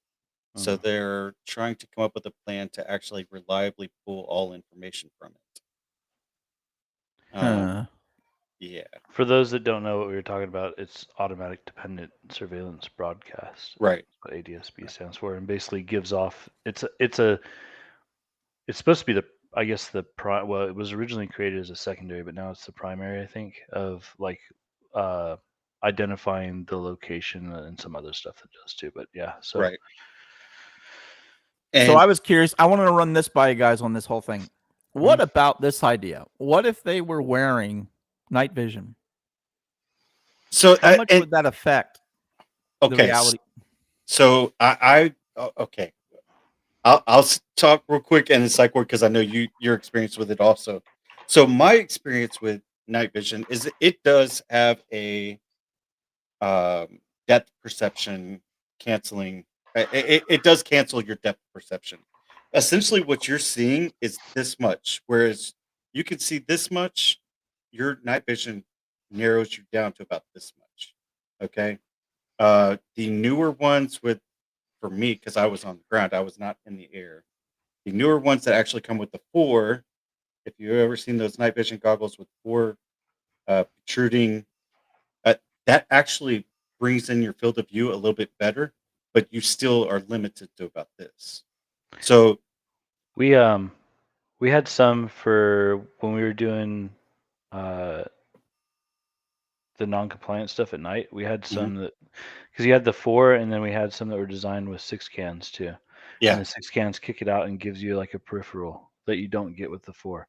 So they're trying to come up with a plan to actually reliably pull all information from it. Huh. Yeah, For those that don't know what we were talking about, it's automatic dependent surveillance broadcast. right. That's what ADSB stands for, and basically gives off. It's supposed to be I guess well, it was originally created as a secondary, but now it's the primary, I think, of like identifying the location and some other stuff that does too. But yeah, so Right. So And I was curious. I wanted to run this by you guys on this whole thing. What Mhm. about this idea? What if they were wearing night vision? so How much and would that affect the okay, reality? so okay. I'll talk real quick and it's like because I know your experience with it also. So my experience with night vision is it does have a depth perception canceling. It does cancel your depth perception. Essentially, what you're seeing is this much, whereas you can see this much. Your night vision narrows you down to about this much. Okay. The newer ones for me, because I was on the ground, I was not in the air. The newer ones that actually come with the four, if you've ever seen those night vision goggles with four protruding, uh, that actually brings in your field of view a little bit better, but you still are limited to about this. So, we had some for when we were doing uh, the non-compliant stuff at night. We had mhm, some that because you had the 4, and then we had some that were designed with 6 cans too. And yeah, the 6 cans kick it out and gives you like a peripheral that you don't get with the 4.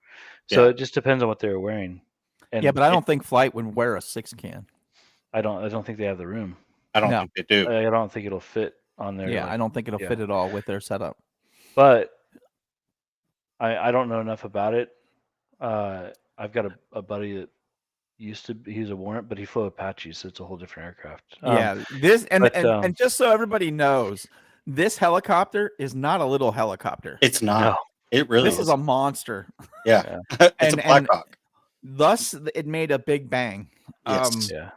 So yeah, it just depends on what they were wearing. And Yeah, but I don't think Flight would wear a 6 can. I don't think they have the room. I don't No. think they do. I don't think it'll fit on there. Yeah, like, I don't think it'll yeah. fit at all with their setup. But I don't know enough about it. I've got a buddy that he's a warrant, but he flew Apache, so it's a whole different aircraft. Yeah, this but, and just so everybody knows, this helicopter is not a little helicopter. It's no, not. It really This is is. a monster. Yeah, Yeah. it's a And Black Hawk. thus it made a big bang. Yes. yeah,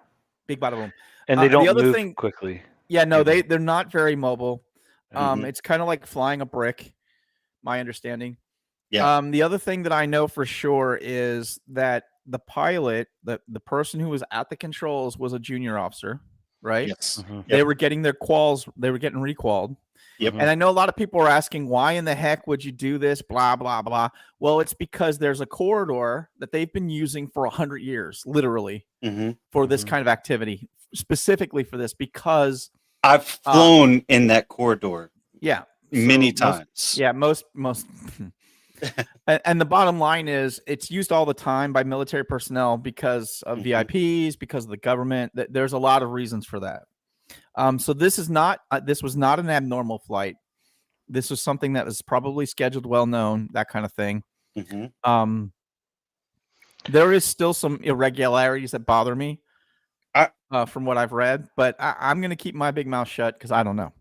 Big bada boom. and they The don't other move thing, quickly. yeah, no, either. they're not very mobile. Mhm. It's kind of like flying a brick, my understanding. Yeah. The other thing that I know for sure is that the pilot, the person who was at the controls, was a junior officer, right? Yes. Mhm. They Yep. were getting their quals, they were getting requalled. Yep. Mhm. And I know a lot of people are asking, why in the heck would you do this? Blah, blah, blah. Well, it's because there's a corridor that they've been using for 100 years, literally, hmm for this Mhm. kind of activity, specifically for this, because, I've flown in that corridor yeah. many so most- times. Yeah, most. And the bottom line is it's used all the time by military personnel because of Mhm. VIPs, because of the government. There's a lot of reasons for that. So this was not an abnormal flight. This was something that was probably scheduled, well known, that kind of thing. Mhm. There is still some irregularities that bother me I- from what I've read, but I'm going to keep my big mouth shut because I don't know.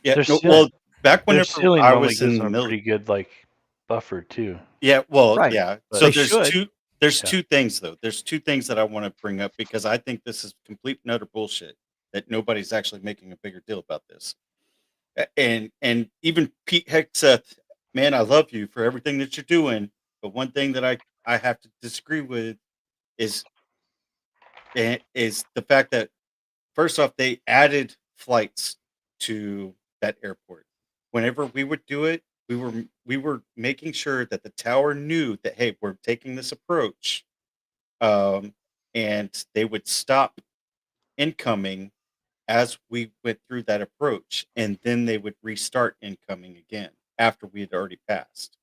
Yeah. Their No, ceiling, well, back their whenever ceiling I normally was gives in them the a military. pretty good buffer too. Yeah, well, Right. yeah. But So They there's should. there's Yeah. two things though. There's two things that I want to bring up because I think this is complete and utter bullshit that nobody's actually making a bigger deal about this. And even Pete Hegseth, man, I love you for everything that you're doing, but one thing that I have to disagree with is is the fact that first off they added flights to that airport. Whenever we would do it, we were making sure that the tower knew that hey, we're taking this approach, um, and they would stop incoming as we went through that approach, and then they would restart incoming again after we had already passed.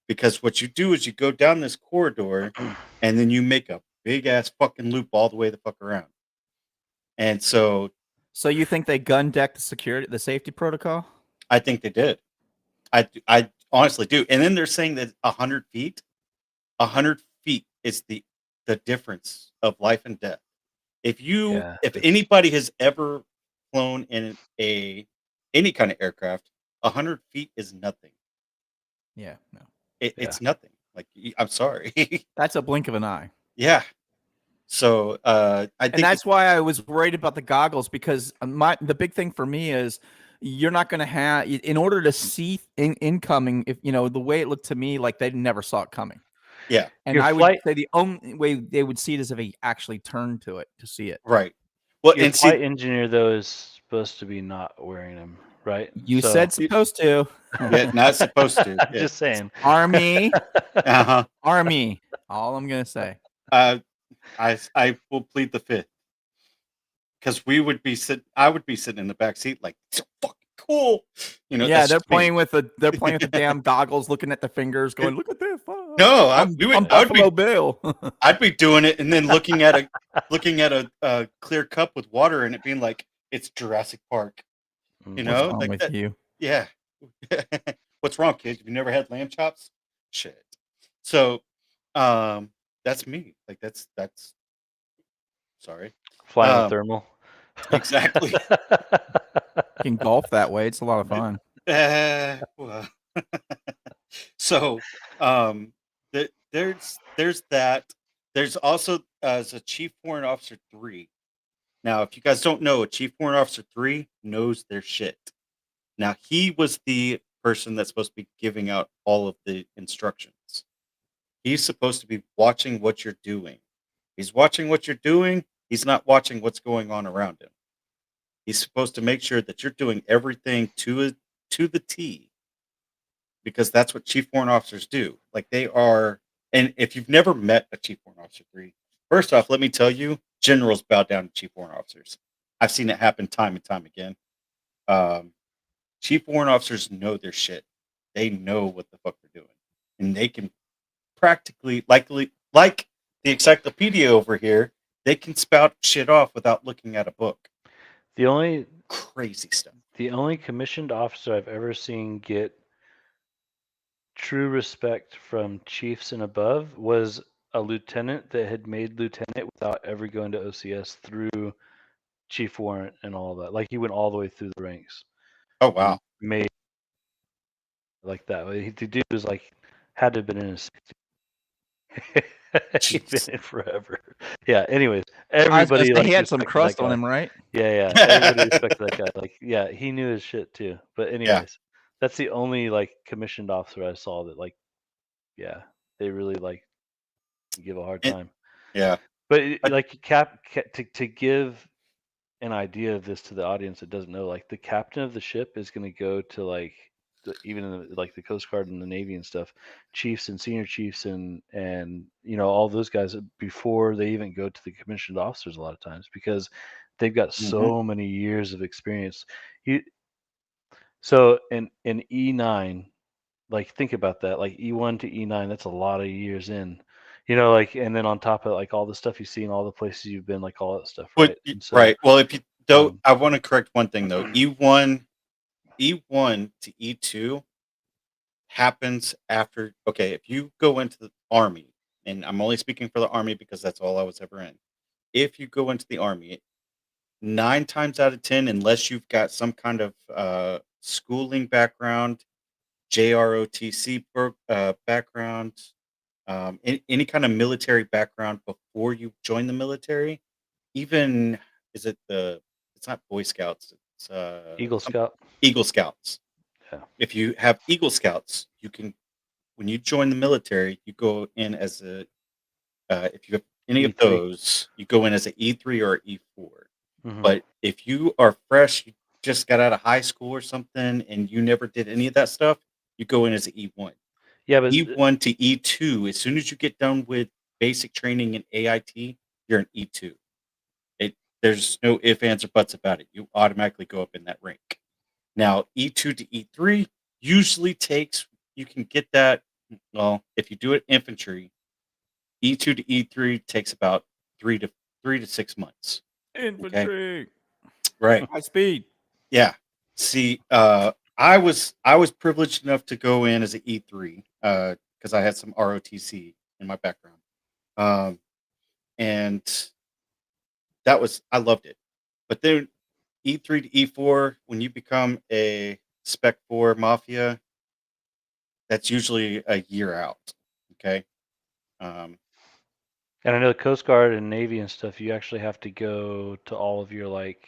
Because what you do is you go down this corridor, and then you make a big ass fucking loop all the way the fuck around. And so So you think they gun decked the safety protocol? I think they did. I honestly do. And then they're saying that 100 feet, 100 feet is the difference of life and death. Yeah, If it's anybody has ever flown in any kind of aircraft, 100 feet is nothing. Yeah, no. It's nothing. Like I'm sorry. That's a blink of an eye. Yeah. So I And think that's why I was worried about the goggles because the big thing for me is you're not going to have, in order to see incoming, if the way it looked to me, like they never saw it coming. Yeah. And Your I flight- would say the only way they would see it is if he actually turned to it to see it. Right. Well, Your and flight see, engineer though is supposed to be not wearing them, right? You So- said supposed to. yeah, not supposed to. I'm Yeah. just saying. Army, Uh-huh. Army. All I'm going to say. I will plead the fifth. Because I would be sitting in the back seat like, so fucking cool. Yeah, that's they're just me. playing with the damn goggles, looking at the fingers, going, "Look at this!" No, I'm we would- I'm I would Buffalo be Bill. I'd be doing it and then looking at a clear cup with water and it being like it's Jurassic Park. Mm. What's wrong Like with that. you? Yeah. What's wrong, kids? Have you never had lamb chops? Shit. So, that's me. Like that's sorry. Flying a Um, thermal. exactly. You can golf that way. It's a lot of fun. Well. So, there's that. There's also as a Chief Warrant Officer 3. Now, if you guys don't know, a Chief Warrant Officer 3 knows their shit. Now, he was the person that's supposed to be giving out all of the instructions. He's supposed to be watching what you're doing. He's watching what you're doing. He's not watching what's going on around him. He's supposed to make sure that you're doing everything to the T, because that's what Chief Warrant Officers do. Like they are, and if you've never met a Chief Warrant Officer 3, first off, let me tell you, generals bow down to Chief Warrant Officers. I've seen it happen time and time again. Chief Warrant Officers know their shit. They know what the fuck they're doing, and they can practically, like the encyclopedia over here, they can spout shit off without looking at a book. The only Crazy stuff. The only commissioned officer I've ever seen get true respect from chiefs and above was a lieutenant that had made lieutenant without ever going to OCS through chief warrant and all that. Like he went all the way through the ranks. Oh wow. Made like that. The dude was like had to have been in his he'd been in forever. Yeah. Anyways, everybody he had some respected crust that on guy. him, right? Yeah. Everybody respected that guy. Like, yeah, he knew his shit too. But anyways, that's the only like commissioned officer I saw that like, yeah, they really like give a hard time. Yeah. But like to give an idea of this to the audience that doesn't know, like the captain of the ship is going to go to like even in like the Coast Guard and the Navy and stuff, chiefs and senior chiefs and all those guys before they even go to the commissioned officers a lot of times because they've got so many years of experience. So in E9, like think about that, like E1 to E9, that's a lot of years in. Like, and then on top of like all the stuff you've seen, all the places you've been, like all that stuff, right? And so, right. Well, if you don't, I want to correct one thing though. E1 to E2 happens after. Okay, if you go into the Army, and I'm only speaking for the Army because that's all I was ever in. If you go into the Army, 9 times out of 10, unless you've got some kind of schooling background, JROTC background, any kind of military background before you join the military, even it's not Boy Scouts, it's Eagle Scout. Eagle Scouts. Yeah. If you have Eagle Scouts, you can, when you join the military, you go in as if you have any of E3. those, you go in as an E3 or E4. Mhm. But if you are fresh, you just got out of high school or something, and you never did any of that stuff, you go in as an E1. Yeah, but E1 to E2, as soon as you get done with basic training in AIT, you're an E2. There's no ifs, ands, or buts about it. You automatically go up in that rank. Now, E2 to E3 usually takes, you can get that, well, if you do it infantry, E2 to E3 takes about 3 to 6 months. Infantry. Right. High speed. Yeah. See, I was privileged enough to go in as an E3 because I had some ROTC in my background, and I loved it. But then E3 to E4, when you become a Spec 4 Mafia, that's usually a year out. Okay. and I know the Coast Guard and Navy and stuff, you actually have to go to all of your like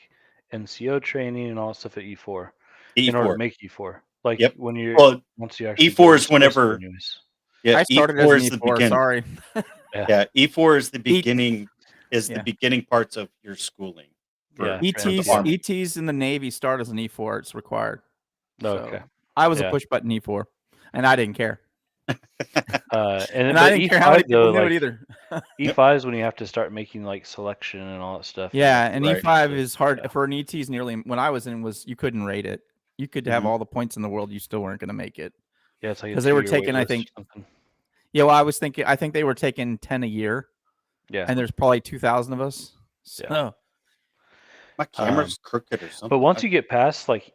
NCO training and all that stuff at E4. in order to E4. make E4. Like Yep. when you're Well, once you actually E4 go to is the source whenever. anyways. Yeah, I started as E4 an is the E4. beginning. Sorry. Yeah, E4 is the E- beginning. Is the Yeah. beginning parts of your schooling. Yeah, For the ETs Army. ETs in the Navy start as an E4. It's required. Okay. So I was a Yeah. push button E4, and I didn't care. And I but didn't care how many E5 people though, knew like it either. E5 is when you have to start making like selection and all that stuff. Yeah, and Right. E5 is hard Yeah. for an ET. Is nearly when I was in was you couldn't rate it. You could have Mhm. all the points in the world, you still weren't going to make it. Yeah, it's like a 'Cause they were 2-year taking, I waitlist or think- something. Yeah, well, I think they were taking 10 a year, Yeah. and there's probably 2,000 of us. So Yeah. My camera's crooked or something. But once you get past like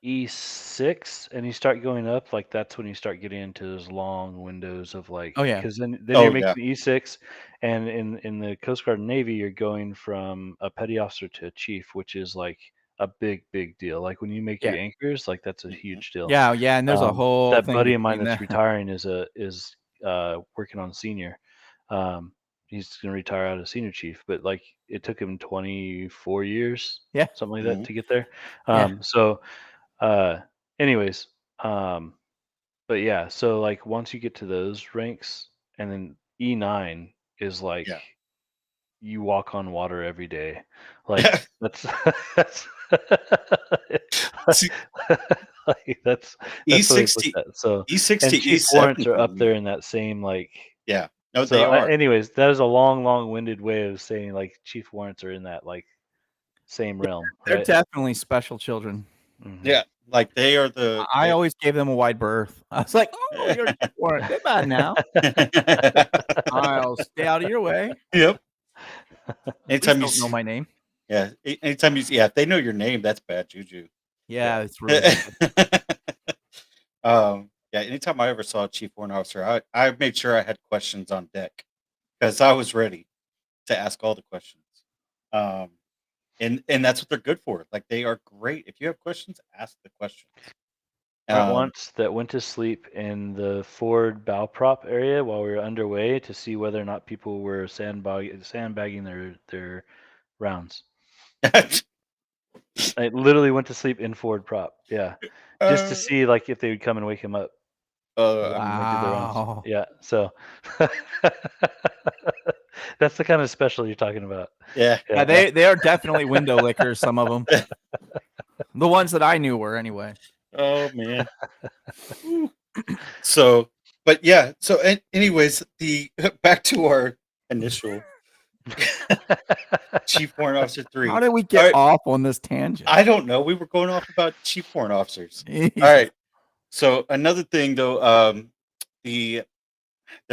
E6 and you start going up, like that's when you start getting into those long windows of like, Oh, yeah. because then Oh, you're yeah. making E6, and in the Coast Guard and Navy, you're going from a petty officer to a chief, which is like a big deal. Like when you make your Yeah. anchors, like that's a Mhm. huge deal. Yeah, and there's a whole That thing buddy of mine between that's that. retiring is working on senior. He's gonna retire out of senior chief, but like it took him 24 years, Yeah. something like that, Mhm. to get there. Yeah. So, anyways, but yeah, so like once you get to those ranks, and then E9 is like Yeah. you walk on water every day. Like that's that's See, like that's what they put E60 that. So E6 and to chief warrants E7 are for up there me. in that same like. Yeah. No, So they are. anyways, that is a long-winded way of saying like chief warrants are in that like same realm, They're right? definitely special children. Mhm. Yeah. Like they are the. I always gave them a wide berth. I was like, "Oh, you're a warrant. They're bad now. I'll stay out of your way. Yep. Please Anytime you don't know see, my name." yeah, anytime you see, yeah, if they know your name, that's bad juju. Yeah, it's really bad. Yeah, anytime I ever saw a chief warrant officer, I made sure I had questions on deck because I was ready to ask all the questions. Um, and that's what they're good for. Like they are great. If you have questions, ask the questions. Went once that went to sleep in the forward bow prop area while we were underway to see whether or not people were sandbagging their rounds. I literally went to sleep in forward prop, yeah, just to see like if they would come and wake him up when they did the rounds. Wow. Yeah, so that's the kind of special you're talking about. yeah, Yeah, they are definitely window lickers, some of them. The ones that I knew were anyway. Oh man. So, but yeah. So, anyways, the back to our initial Chief Warrant Officer 3. How did we All get right, off on this tangent? I don't know. We were going off about Chief Warrant Officers. Jesus. All right. So another thing though, there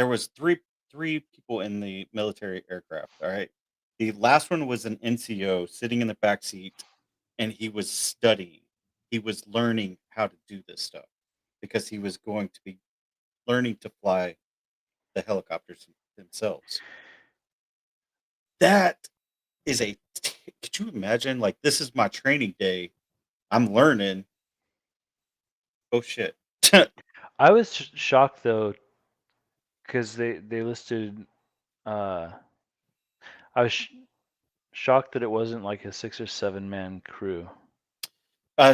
was three people in the military aircraft. All right. The last one was an NCO sitting in the back seat, and he was studying. He was learning how to do this stuff because he was going to be learning to fly the helicopters themselves. That is could you imagine? Like, this is my training day. I'm learning. Oh shit. I was shocked though, because they listed. I was shocked that it wasn't like a 6 or 7 man crew.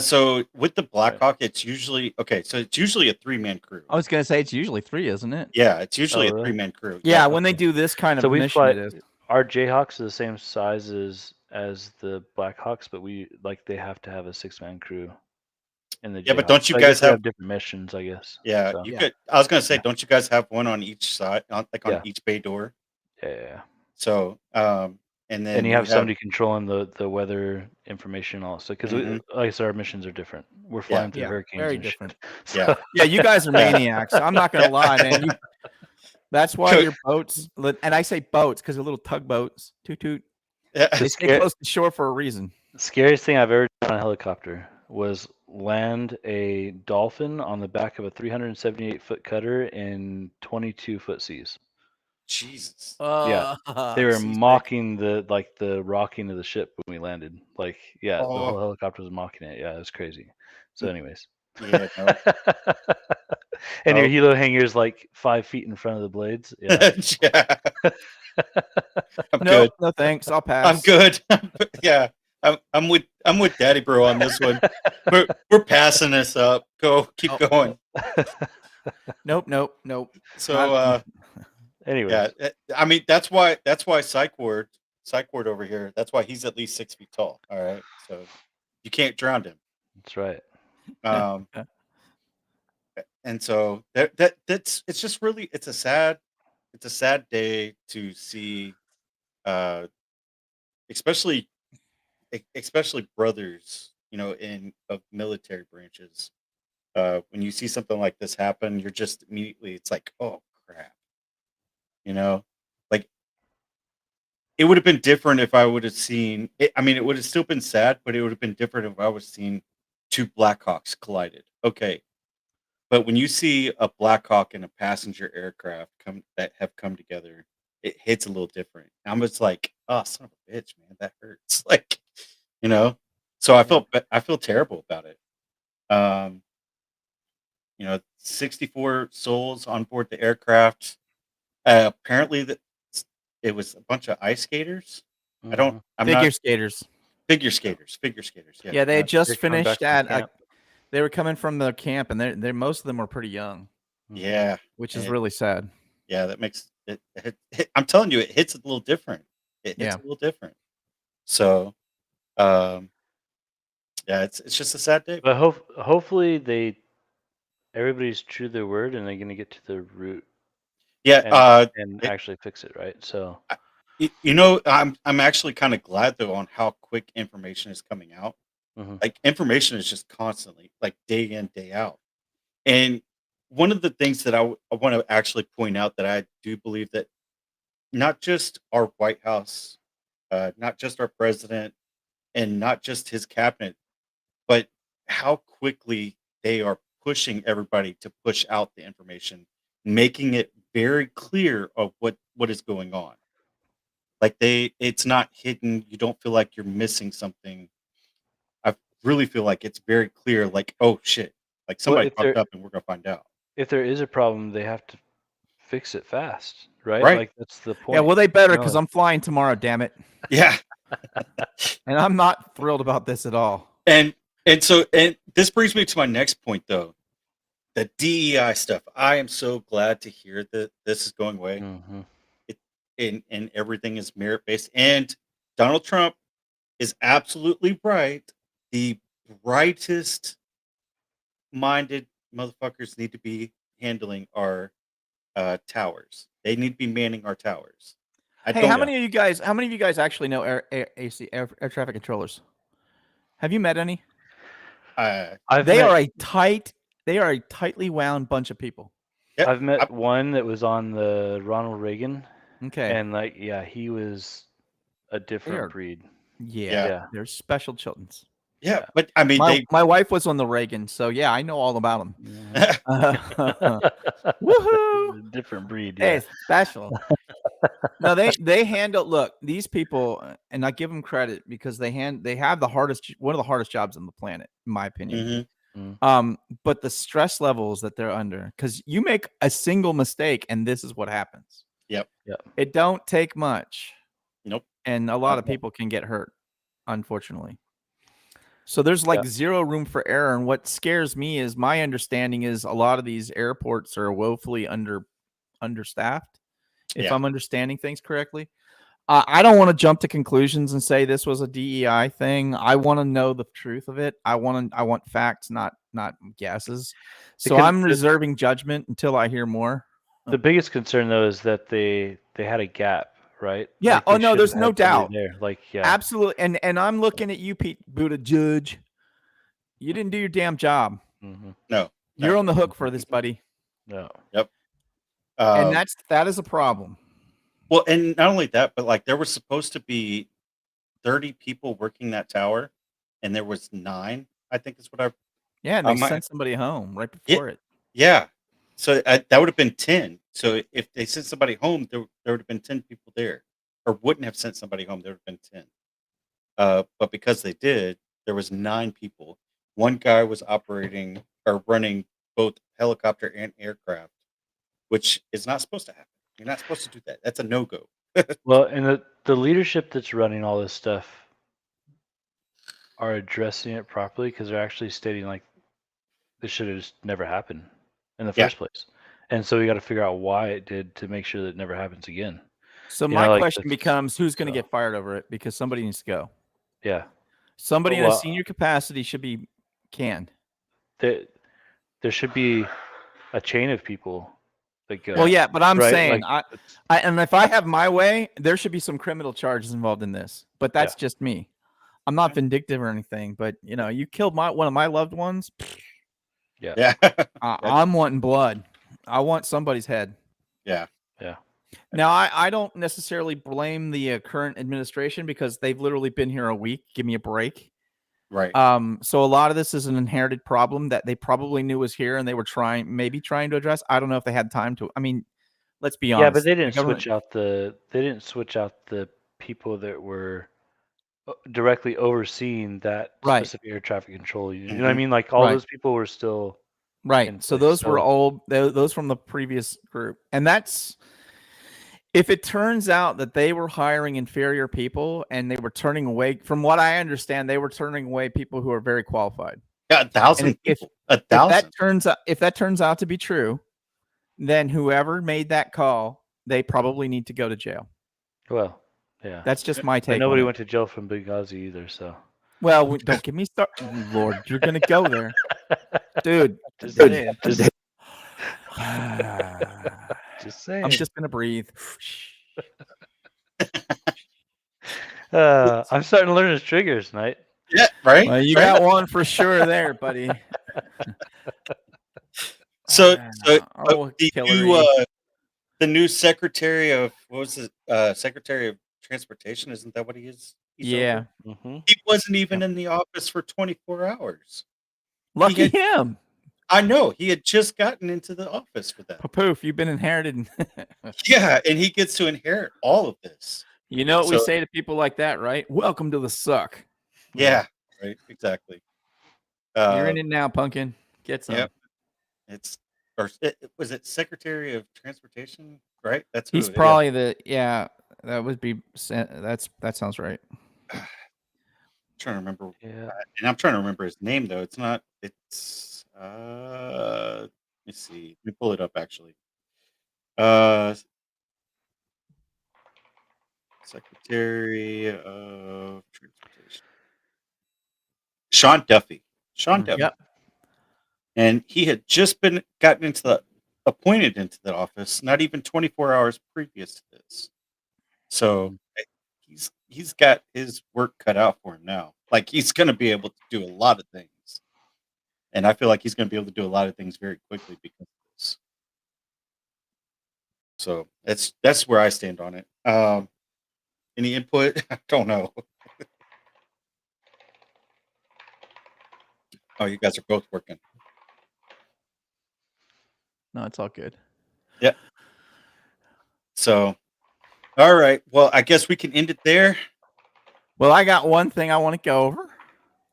So with the Right. Blackhawk, it's usually okay. So it's usually a 3-man crew. I was gonna say it's usually 3, isn't it? Yeah, it's usually Oh, a really? 3-man crew. Yeah, when they do this kind of So we mission, fly. it is. Our Jayhawks are the same size as the Blackhawks, but we like they have to have a 6-man crew in the Jayhawks. Yeah, but don't you So I guys guess they have? different missions? I guess. Yeah, So, you Yeah. could. I was gonna say, Yeah. don't you guys have one on each side, like on Yeah. each bay door? yeah. So, and then And you have somebody controlling the weather information also, because Mhm. like I said, our missions are different. We're flying through Yeah, hurricanes very and different. shit. Yeah. Yeah, you guys are Yeah. maniacs. I'm not gonna lie, man. That's why Could- your boats, and I say boats because they're little tugboats. Toot toot. Yeah. They stay close to shore for a reason. Scariest thing I've ever done on a helicopter was land a dolphin on the back of a 378-foot cutter in 22-foot seas. Jesus. Yeah. They were mocking the rocking of the ship when we landed. Like, yeah, the whole helicopter was mocking it. Yeah, it was crazy. So, anyways. Yeah. No. And your helo hanger is like 5 feet in front of the blades. Yeah. Yeah. I'm No, good. no thanks. I'll pass. I'm good. Yeah. I'm with Daddy Bro on this one. We're passing this up. Keep Oh. going. Nope. So Anyways, yeah, I mean that's why Psych Ward over here. That's why he's at least 6 feet tall. All right, so you can't drown him. that's right. Um, and so that's it's just really it's a sad day to see, uh, especially brothers, in of military branches. When you see something like this happen, you're just immediately it's like, oh crap, you know, like it would have been different if I would have seen it. I mean, it would have still been sad, but it would have been different if I was seeing two Blackhawks collided. Okay. But when you see a Black Hawk and a passenger aircraft come together, it hits a little different. I'm just like, oh, son of a bitch, man, that hurts. Like, you know. So I feel terrible about it. 64 souls on board the aircraft. Apparently, it was a bunch of ice skaters. Mhm. I'm Figure not skaters. figure skaters. Yeah. Yeah, they had They're just coming finished back from at. camp. They were coming from the camp, and they're most of them were pretty young, Yeah, which is and really sad. yeah, that makes I'm telling you, it hits a little different. It hits Yeah. a little different. So, um, yeah, it's just a sad day. But hopefully everybody's true to their word and they're gonna get to the root Yeah, and it, actually fix it, right? So I'm actually kind of glad though on how quick information is coming out. mhm. Like information is just constantly, like day in, day out. And one of the things that I want to actually point out that I do believe that not just our White House, not just our president, and not just his cabinet, but how quickly they are pushing everybody to push out the information, making it very clear of what is going on. Like it's not hidden. You don't feel like you're missing something. I really feel like it's very clear. Like, oh shit, like Well, somebody fucked up, and we're gonna find out. if there is a problem, they have to fix it fast, right? Right? Like that's the Yeah, point. well, they better You because know, I'm flying tomorrow. Damn it, Yeah. and I'm not thrilled about this at all. And this brings me to my next point though. The DEI stuff. I am so glad to hear that this is going away. mhm. And everything is merit based. And Donald Trump is absolutely right. The brightest minded motherfuckers need to be handling our towers. They need to be manning our towers. Hey, how many of you guys? How many of you guys actually know air traffic controllers? Have you met any? They are a tightly wound bunch of people. Yep, I've met one that was on the Ronald Reagan, Okay. and like, yeah, he was a different breed. Yeah, they're special children's. yeah, but I mean, My wife was on the Reagan, so yeah, I know all about them. Woohoo! Different breed, Hey, yeah. special. No, they handle. Look, these people, and I give them credit because they have one of the hardest jobs on the planet, in my opinion. Mhm. But the stress levels that they're under, because you make a single mistake and this is what happens. Yep. It don't take much. Nope. And a lot of people can get hurt, unfortunately. So there's like zero room for error. And what scares me is my understanding is a lot of these airports are woefully understaffed. If I'm understanding things correctly. I don't want to jump to conclusions and say this was a DEI thing. I want to know the truth of it. I want facts, not guesses. So I'm reserving judgment until I hear more. The biggest concern though is that they had a gap, right? Yeah. Like, Oh no, there's no doubt. There. Like, yeah. Absolutely. And I'm looking at you, Pete Buttigieg. You didn't do your damn job. Mhm. No. You're on the hook for this, buddy. No. Yep. And that is a problem. Well, and not only that, but like there was supposed to be 30 people working that tower, and there was 9. I think is what I. Yeah, and they sent somebody home right before it. Yeah, so that would have been 10. So if they sent somebody home, there would have been 10 people there, or wouldn't have sent somebody home. There would have been 10. But because they did, there was 9 people. One guy was operating or running both helicopter and aircraft, which is not supposed to happen. You're not supposed to do that. That's a no-go. Well, and the leadership that's running all this stuff, are addressing it properly because they're actually stating like this should have just never happened in the Yeah. first place. And so we got to figure out why it did to make sure that it never happens again. So You my know, like question this- becomes, who's going to so, get fired over it? Because somebody needs to go. yeah. Somebody in a Well, senior capacity should be canned. there should be a chain of people that go. Well, yeah, but I'm right? saying, Like, and if I have my way, there should be some criminal charges involved in this. But that's just me. I'm not vindictive or anything. But you killed one of my loved ones. yeah. I'm wanting blood. I want somebody's head. Yeah. Now, I don't necessarily blame the current administration because they've literally been here a week. Give me a break. Right. So a lot of this is an inherited problem that they probably knew was here and they were trying to address. I don't know if they had time to. I mean, let's be honest. Yeah, but they didn't The government- switch out the people that were directly overseeing that Right. specific air traffic control. You know what I mean? Like all Right. those people were still Right. in So place. those were old, those from the previous group. And that's, if it turns out that they were hiring inferior people and they were turning away, from what I understand, they were turning away people who are very qualified. Yeah, 1,000 people. 1,000. If that turns out to be true, then whoever made that call, they probably need to go to jail. Well, yeah. That's just my take. But nobody on it. went to jail from Benghazi either, so. Well, don't get me started. Lord, you're gonna go there, dude. Just saying. Just saying. I'm just gonna breathe. I'm starting to learn his triggers, mate. Yeah, right. Well, you Right? got one for sure there, buddy. So Oh, the new secretary of what was it? Secretary of Transportation, isn't that what he is? He's yeah. over? Mm-hmm. He wasn't even in the office for 24 hours. Lucky him. I know. He had just gotten into the office for that. Poof, you've been inherited. Yeah, and he gets to inherit all of this. You know what we So- say to people like that, right? Welcome to the suck. Yeah, right. Exactly. You're in it now, pumpkin. Get some. Yep. Was it Secretary of Transportation? Right. That's who He's it is. probably that would be that sounds right. trying to remember. Yeah. And I'm trying to remember his name though. It's not. It's. Let me see. Let me pull it up actually. Secretary of Transportation. Sean Duffy. Sean Duffy. Yep. And he had just been appointed into the office, not even 24 hours previous to this. So he's got his work cut out for him now. Like he's going to be able to do a lot of things, and I feel like he's going to be able to do a lot of things very quickly because of this. So that's where I stand on it. Any input? I don't know. Oh, you guys are both working. No, it's all good. So, all right. Well, I guess we can end it there. Well, I got one thing I want to go over.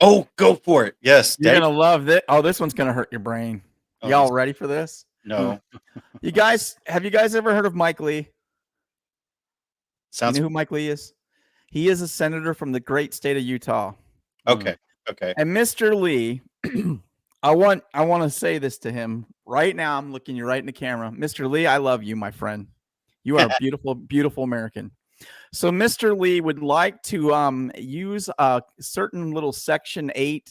Oh, go for it. Yes. You're Dave? gonna love this. Oh, this one's gonna hurt your brain. Oh, Y'all yes. ready for this? No. Have you guys ever heard of Mike Lee? Sounds You know who Mike Lee is? He is a senator from the great state of Utah. okay. Okay. And Mr. Lee, I want to say this to him right now. I'm looking you right in the camera. Mr. Lee, I love you, my friend. You are a beautiful, beautiful American. So Mr. Lee would like to use a certain little Section 8.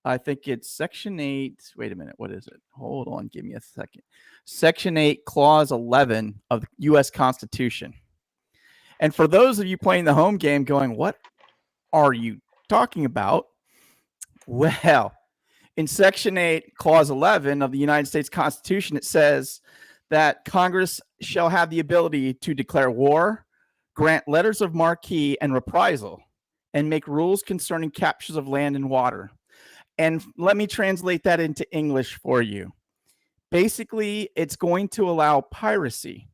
I think it's Section 8. Wait a minute. What is it? Hold on. Give me a second. Section 8, Clause 11 of the U.S. Constitution. And for those of you playing the home game going, what are you talking about? Well, in Section 8, Clause 11 of the United States Constitution, it says that Congress shall have the ability to declare war, grant letters of marque and reprisal, and make rules concerning captures of land and water. And let me translate that into English for you. Basically, it's going to allow piracy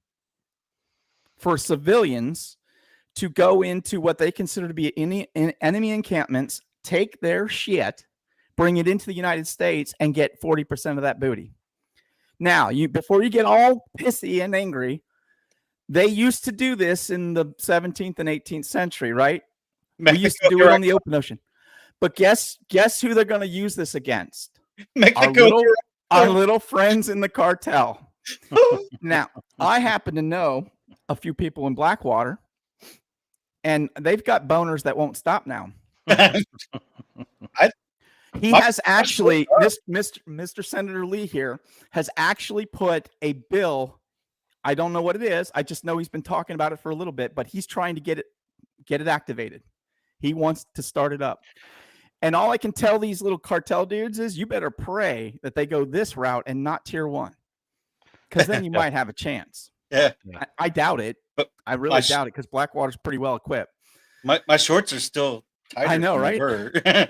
for civilians to go into what they consider to be enemy encampments, take their shit, bring it into the United States, and get 40% of that booty. Now, before you get all pissy and angry, they used to do this in the 17th and 18th century, right? We used to do it on the open ocean. But guess who they're going to use this against? Mexico. Our little friends in the cartel. Now, I happen to know a few people in Blackwater, and they've got boners that won't stop now. He has actually, Mr. Senator Lee here has actually put a bill. I don't know what it is. I just know he's been talking about it for a little bit, but he's trying to get it activated. He wants to start it up. And all I can tell these little cartel dudes is you better pray that they go this route and not tier 1. Because then you might have a chance. Yeah. I doubt it. But I really doubt it because Blackwater's pretty well equipped. My shorts are still tighter. I know, right? They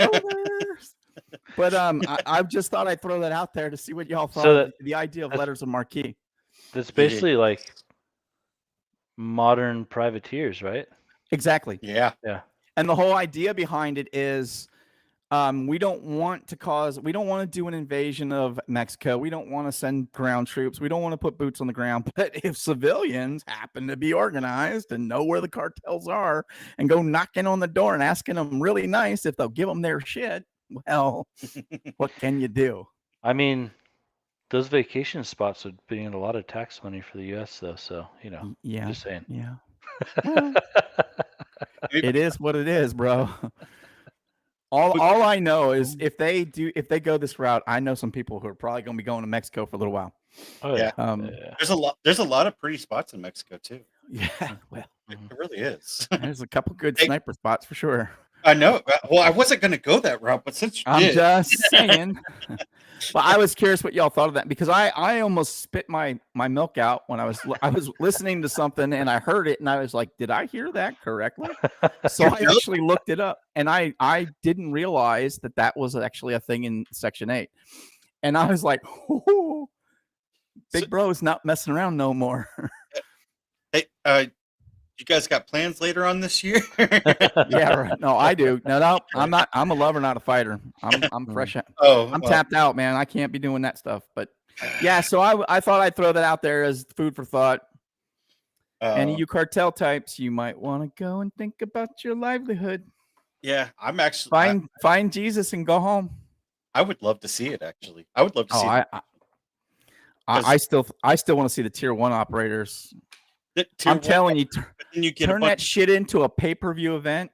But I just thought I'd throw that out there to see what y'all thought. So the idea of letters of marquee. That's basically like modern privateers, right? Exactly. Yeah. And the whole idea behind it is we don't want to do an invasion of Mexico. We don't want to send ground troops. We don't want to put boots on the ground. But if civilians happen to be organized and know where the cartels are and go knocking on the door and asking them really nice if they'll give them their shit, well, what can you do? I mean, those vacation spots would bring in a lot of tax money for the U.S., though. So, Yeah. Just saying. Yeah. Well, it is what it is, bro. All I know is if they go this route, I know some people who are probably going to be going to Mexico for a little while. Oh yeah. There's a lot of pretty spots in Mexico too. Yeah, well, it really is. There's a couple good sniper spots for sure. I know. Well, I wasn't going to go that route, but since you did. Just saying. But I was curious what y'all thought of that because I almost spit my milk out when I was listening to something and I heard it and I was like, did I hear that correctly? So I actually looked it up and I didn't realize that was actually a thing in Section 8. And I was like, oh, Big Bro's not messing around no more. Hey, you guys got plans later on this year? Yeah, right. No, I do. No, I'm not. I'm a lover, not a fighter. I'm fresh. I'm tapped out, man. I can't be doing that stuff. But yeah, so I thought I'd throw that out there as food for thought. Any of you cartel types, you might want to go and think about your livelihood. Yeah, I'm actually find Jesus and go home. I would love to see it. Actually, I would love to see it. I still want to see the tier 1 operators. I'm telling you, turn that shit into a pay-per-view event.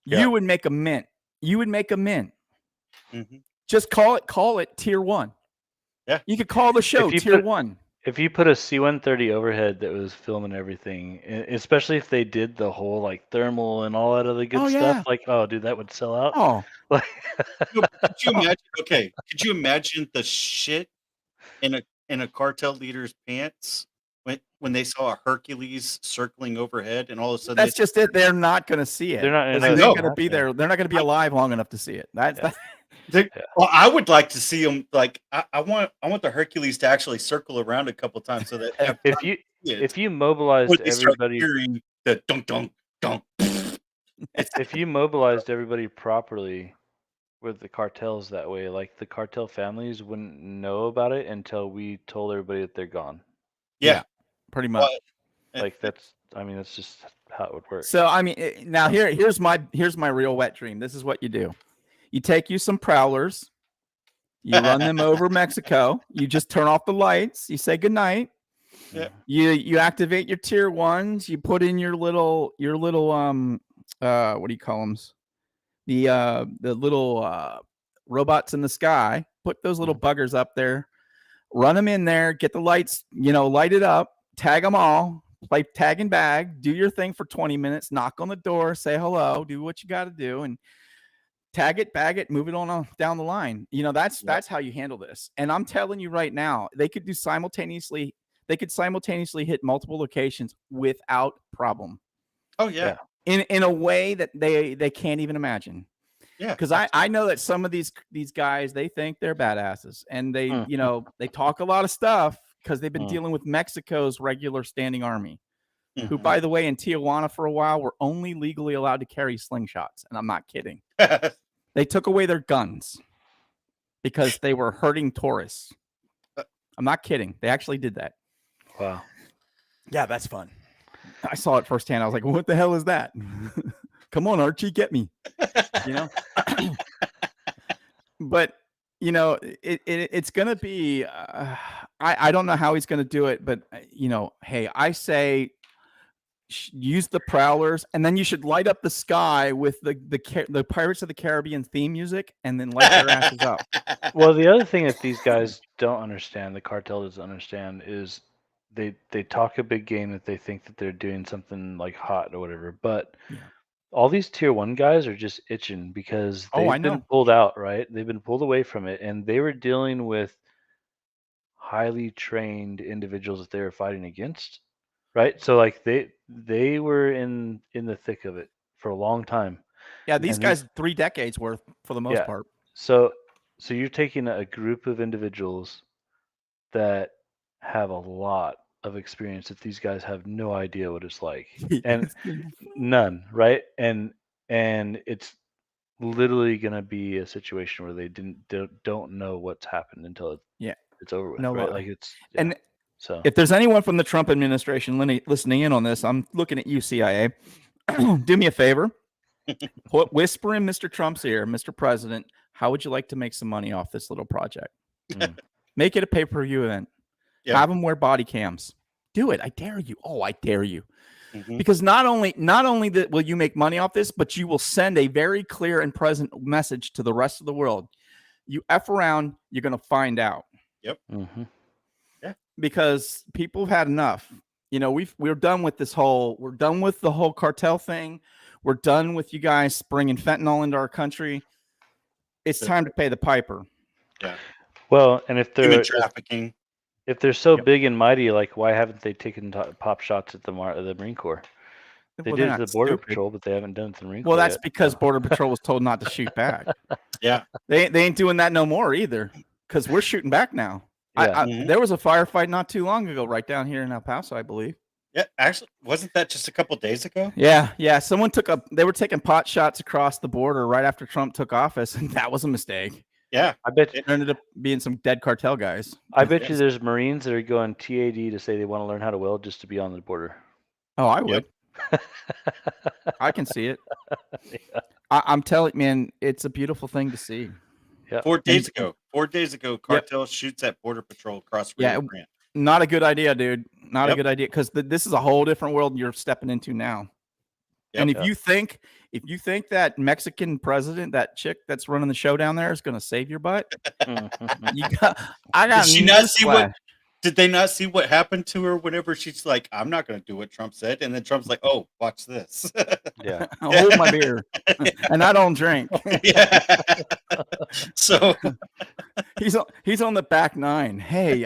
Yeah. You would make a mint. Mm-hmm. Just call it tier 1. Yeah. You could call the show tier 1. If you put a C-130 overhead that was filming everything, especially if they did the whole like thermal and all that other good stuff, like, oh, dude, that would sell out. Oh, could you imagine? Okay, could you imagine the shit in a cartel leader's pants when they saw a Hercules circling overhead and all of a sudden that's just it. They're not going to see it. They're not going to be there. They're not going to be alive long enough to see it. Well, I would like to see them. Like, I want the Hercules to actually circle around a couple times so that if you mobilized everybody, the dunk dunk dunk. If you mobilized everybody properly with the cartels that way, like the cartel families wouldn't know about it until we told everybody that they're gone. Yeah, pretty much. Like that's just how it would work. So I mean, now here's my real wet dream. This is what you do. You take some prowlers, you run them over Mexico, you just turn off the lights, you say goodnight. Yeah. You activate your tier 1s, you put in your little what do you call them? The little robots in the sky, put those little buggers up there, run them in there, get the lights, light it up, tag them all, play tag and bag, do your thing for 20 minutes, knock on the door, say hello, do what you got to do, and tag it, bag it, move it on down the line. That's how you handle this. And I'm telling you right now, they could simultaneously hit multiple locations without problem. Oh yeah. In a way that they can't even imagine. Yeah. Because I know that some of these guys, they think they're badasses and they they talk a lot of stuff because they've been dealing with Mexico's regular standing army, who, by the way, in Tijuana for a while were only legally allowed to carry slingshots. And I'm not kidding. They took away their guns because they were hurting tourists. I'm not kidding. They actually did that. Wow. Yeah, that's fun. I saw it firsthand. I was like, what the hell is that? Come on, Archie, get me. You know, but you know, it's gonna be. I don't know how he's gonna do it, but you know, hey, I say use the prowlers, and then you should light up the sky with the Pirates of the Caribbean theme music, and then light their asses up. Well, the other thing that these guys don't understand, the cartel doesn't understand, is they talk a big game that they think that they're doing something like hot or whatever, but Yeah. all these tier one guys are just itching because Oh, I they've been know. pulled out, right? They've been pulled away from it, and they were dealing with highly trained individuals that they were fighting against, right? So like they were in the thick of it for a long time, Yeah, these and these guys 3 decades worth for the most yeah. part. So you're taking a group of individuals that have a lot of experience that these guys have no idea what it's like, and none, right? And it's literally going to be a situation where they don't know what's happened until Yeah, it's over with, no right? lie. Like it's And so if there's anyone from the Trump administration listening in on this, I'm looking at you, CIA. Do me a favor. Whisper in Mr. Trump's ear, Mr. President, how would you like to make some money off this little project? mm, Make it a pay-per-view event. Yeah. Have them wear body cams. Do it. I dare you. Oh, I dare you. Mhm. Because not only that will you make money off this, but you will send a very clear and present message to the rest of the world. You F around, you're going to find out. mhm. Because people have had enough. You know, we're done with we're done with the whole cartel thing. We're done with you guys bringing fentanyl into our country. It's That's time to pay the piper. Yeah. Well, and Human trafficking. if they're so Yep. big and mighty, like why haven't they taken pop shots at the Marine Corps? They Well, did they're it to not the Border stupid. Patrol, but they haven't done it to the Marine Well, Corps that's yet. because So. Border Patrol was told not to shoot back. Yeah. They ain't doing that no more either, because we're shooting back now. Yeah. Mhm. There was a firefight not too long ago, right down here in El Paso, I believe. Yeah. Actually, wasn't that just a couple days ago? Yeah. Someone they were taking pot shots across the border right after Trump took office, and that was a mistake. Yeah. I bet It ended up being some dead cartel guys. I bet you Yes. there's Marines that are going TAD to say they want to learn how to weld just to be on the border. Oh, I would. I can see it. Yeah. I'm telling you, man, it's a beautiful thing to see. Yeah. 4 days ago, cartel shoots at Border Patrol across Rio Grande. Not a good idea, dude. Not a good idea, because this is a whole different world you're stepping into now. And if you think that Mexican president, that chick that's running the show down there, is going to save your butt, I got Did she not see newsflash. Did they not see what happened to her whenever she's like, I'm not going to do what Trump said? And then Trump's like, oh, watch this. Yeah. I'll hold my beer, and I don't drink. Yeah. So he's on the back nine. Hey,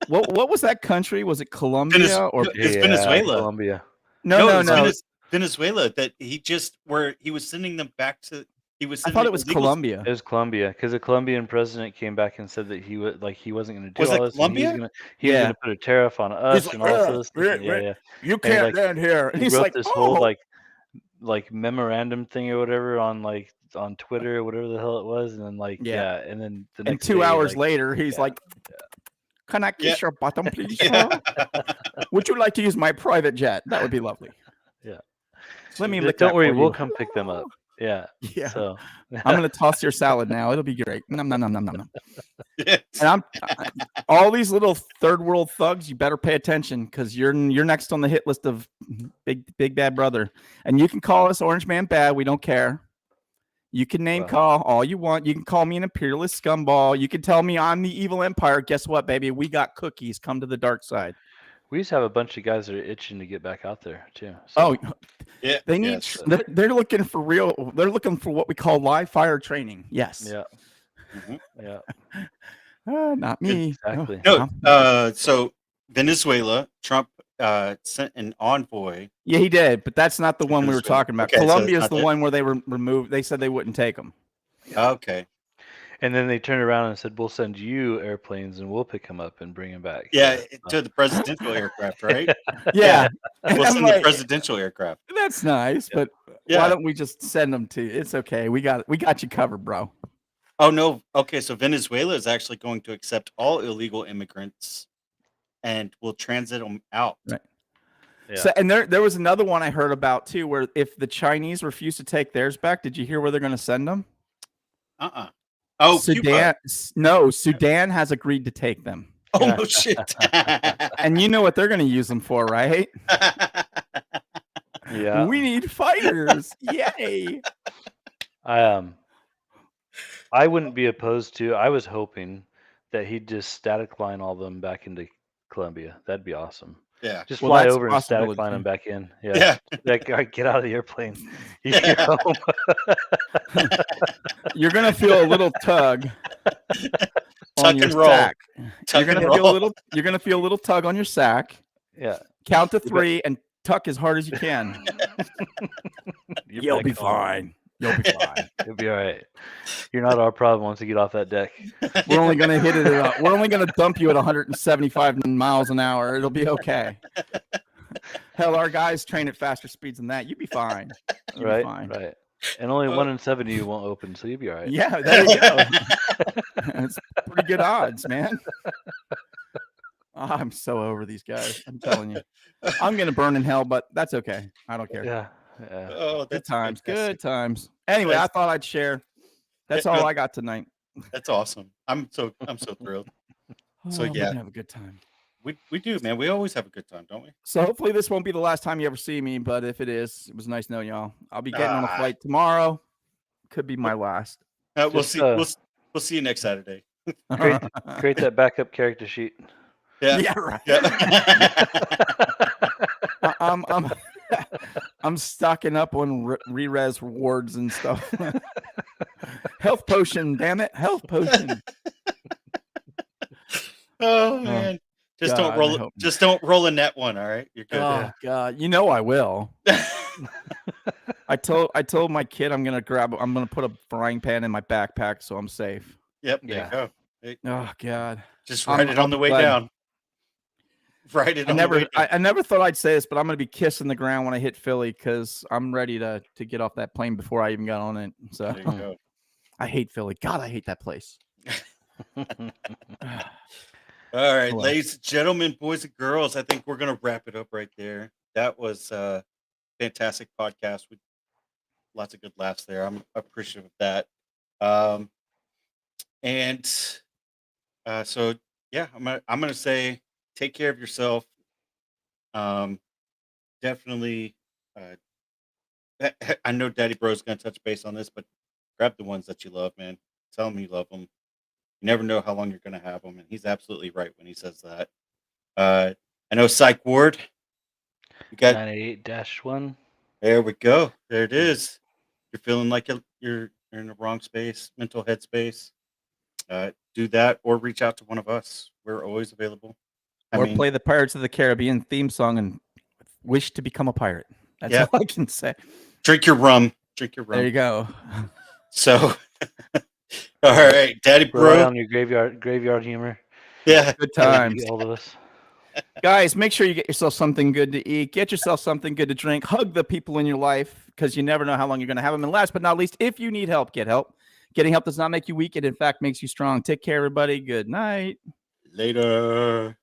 what was that country? Was it Colombia or it's Venezuela? Colombia. No. Venezuela that he was sending them back to. I thought it was Colombia. It was Colombia because the Colombian president came back and said that he wasn't going to do Was it all this. Colombia? He was going to put a tariff on us and all this. Yeah. You can't land here. And He he's wrote like, this whole like memorandum thing or whatever on Twitter or whatever the hell it was, and then and then the next 2 day, hours later, he's like, "Can I kiss your bottom, please? Sir? Would you like to use my private jet? That would be lovely." Yeah. Let me Don't lick that worry, for we'll you. come pick them up. Yeah. Yeah. So I'm gonna toss your salad now. It'll be great. Nom nom nom nom nom. And all these little third world thugs. You better pay attention, because you're next on the hit list of big bad brother. And you can call us Orange Man Bad. We don't care. You can name call all you want. You can call me an imperialist scumball. You can tell me I'm the evil empire. Guess what, baby? We got cookies. Come to the dark side. we just have a bunch of guys that are itching to get back out there too. So. Oh, yeah. They need. They're looking for real. They're looking for what we call live fire training. Yes. Yeah. Mhm. Yeah. Not me. Exactly. No. So Venezuela, Trump sent an envoy. Yeah, he did, but that's not the one we were talking about. Okay, Colombia is so the one where they were removed. They said they wouldn't take them. Okay. And then they turned around and said, "We'll send you airplanes and we'll pick him up and bring him back." Yeah, to the presidential aircraft, right? Yeah. We'll send the presidential aircraft. That's nice, but why don't we just send them to you? It's okay. We got you covered, bro. Oh no. Okay, so Venezuela is actually going to accept all illegal immigrants and will transit them out. Right. Yeah. So, and there was another one I heard about too, where if the Chinese refuse to take theirs back, did you hear where they're going to send them? Oh, Sudan. Cuba. No, Sudan has agreed to take them. Oh no shit. And you know what they're going to use them for, right? Yeah. We need fighters. Yay. I wouldn't be opposed to. I was hoping that he'd just static line all them back into Colombia. That'd be awesome. Yeah. Just Well, fly that's a over and static possibility, line too. them back in. Yeah. Yeah. Like, all right, get out of the airplane. You're home. You're going to feel a little tug on Tuck your and roll. sack. Tuck You're going and to feel a roll. little. You're going to feel a little tug on your sack. Yeah. Count to 3 and tuck as hard as you can. You're You'll back be home. fine. You'll be fine. You'll be all right. You're not our problem once you get off that deck. We're only going to hit it. We're only going to dump you at 175 miles an hour. It'll be okay. Hell, our guys train at faster speeds than that. You'd be fine. You'd be fine. Right. And only 1 in 7 of you won't open, so you'll be all right. Yeah, there you go. It's pretty good odds, man. I'm so over these guys. I'm telling you. I'm going to burn in hell, but that's okay. I don't care. Yeah. Oh, Good that's times. fantastic. Good times. Anyway, I That's- thought I'd share. That's Yeah, all no. I got tonight. That's awesome. I'm so thrilled. So, We're yeah. gonna have a good time. We do, man. We always have a good time, don't we? So hopefully this won't be the last time you ever see me, but if it is, it was nice knowing y'all. I'll be getting on a Ah. flight tomorrow. Could be my last. We'll Just, see. We'll see you next Saturday. Create that backup character sheet. Yeah. Yeah, right. Yeah. I'm stocking up on re-res rewards and stuff. Health potion, damn it! Health potion. Oh man. Just God, don't I roll. hope Just don't roll in that one. All right. You're good. Oh God, you know I will. I told my kid I'm gonna put a frying pan in my backpack so I'm safe. Yep. There Yeah. you go. Hey, Oh God. just I'm- write it on I'm the way glad- down. Write it on the way down. I never thought I'd say this, but I'm gonna be kissing the ground when I hit Philly because I'm ready to get off that plane before I even got on it. So There you go. I hate Philly. God, I hate that place. All right, Hello. ladies and gentlemen, boys and girls, I think we're going to wrap it up right there. That was a fantastic podcast with lots of good laughs there. I'm appreciative of that. So yeah, I'm gonna say take care of yourself. Definitely. I know Daddy Bro's gonna touch base on this, but grab the ones that you love, man. Tell them you love them. You never know how long you're gonna have them, and he's absolutely right when he says that. I know Psych Ward. You got 988-1. there we go. There it is. You're feeling like you're in the wrong space, mental headspace. Do that or reach out to one of us. We're always available. Or play the Pirates of the Caribbean theme song and wish to become a pirate. That's Yeah. all I can say. drink your rum. Drink your There rum. you go. So, all right, Daddy Rely Bro. on your graveyard humor. Yeah. Good to times. Get hold of us. Guys, make sure you get yourself something good to eat. Get yourself something good to drink. Hug the people in your life because you never know how long you're going to have them. And last but not least, if you need help, get help. Getting help does not make you weak. It, in fact, makes you strong. Take care, everybody. Good night. Later.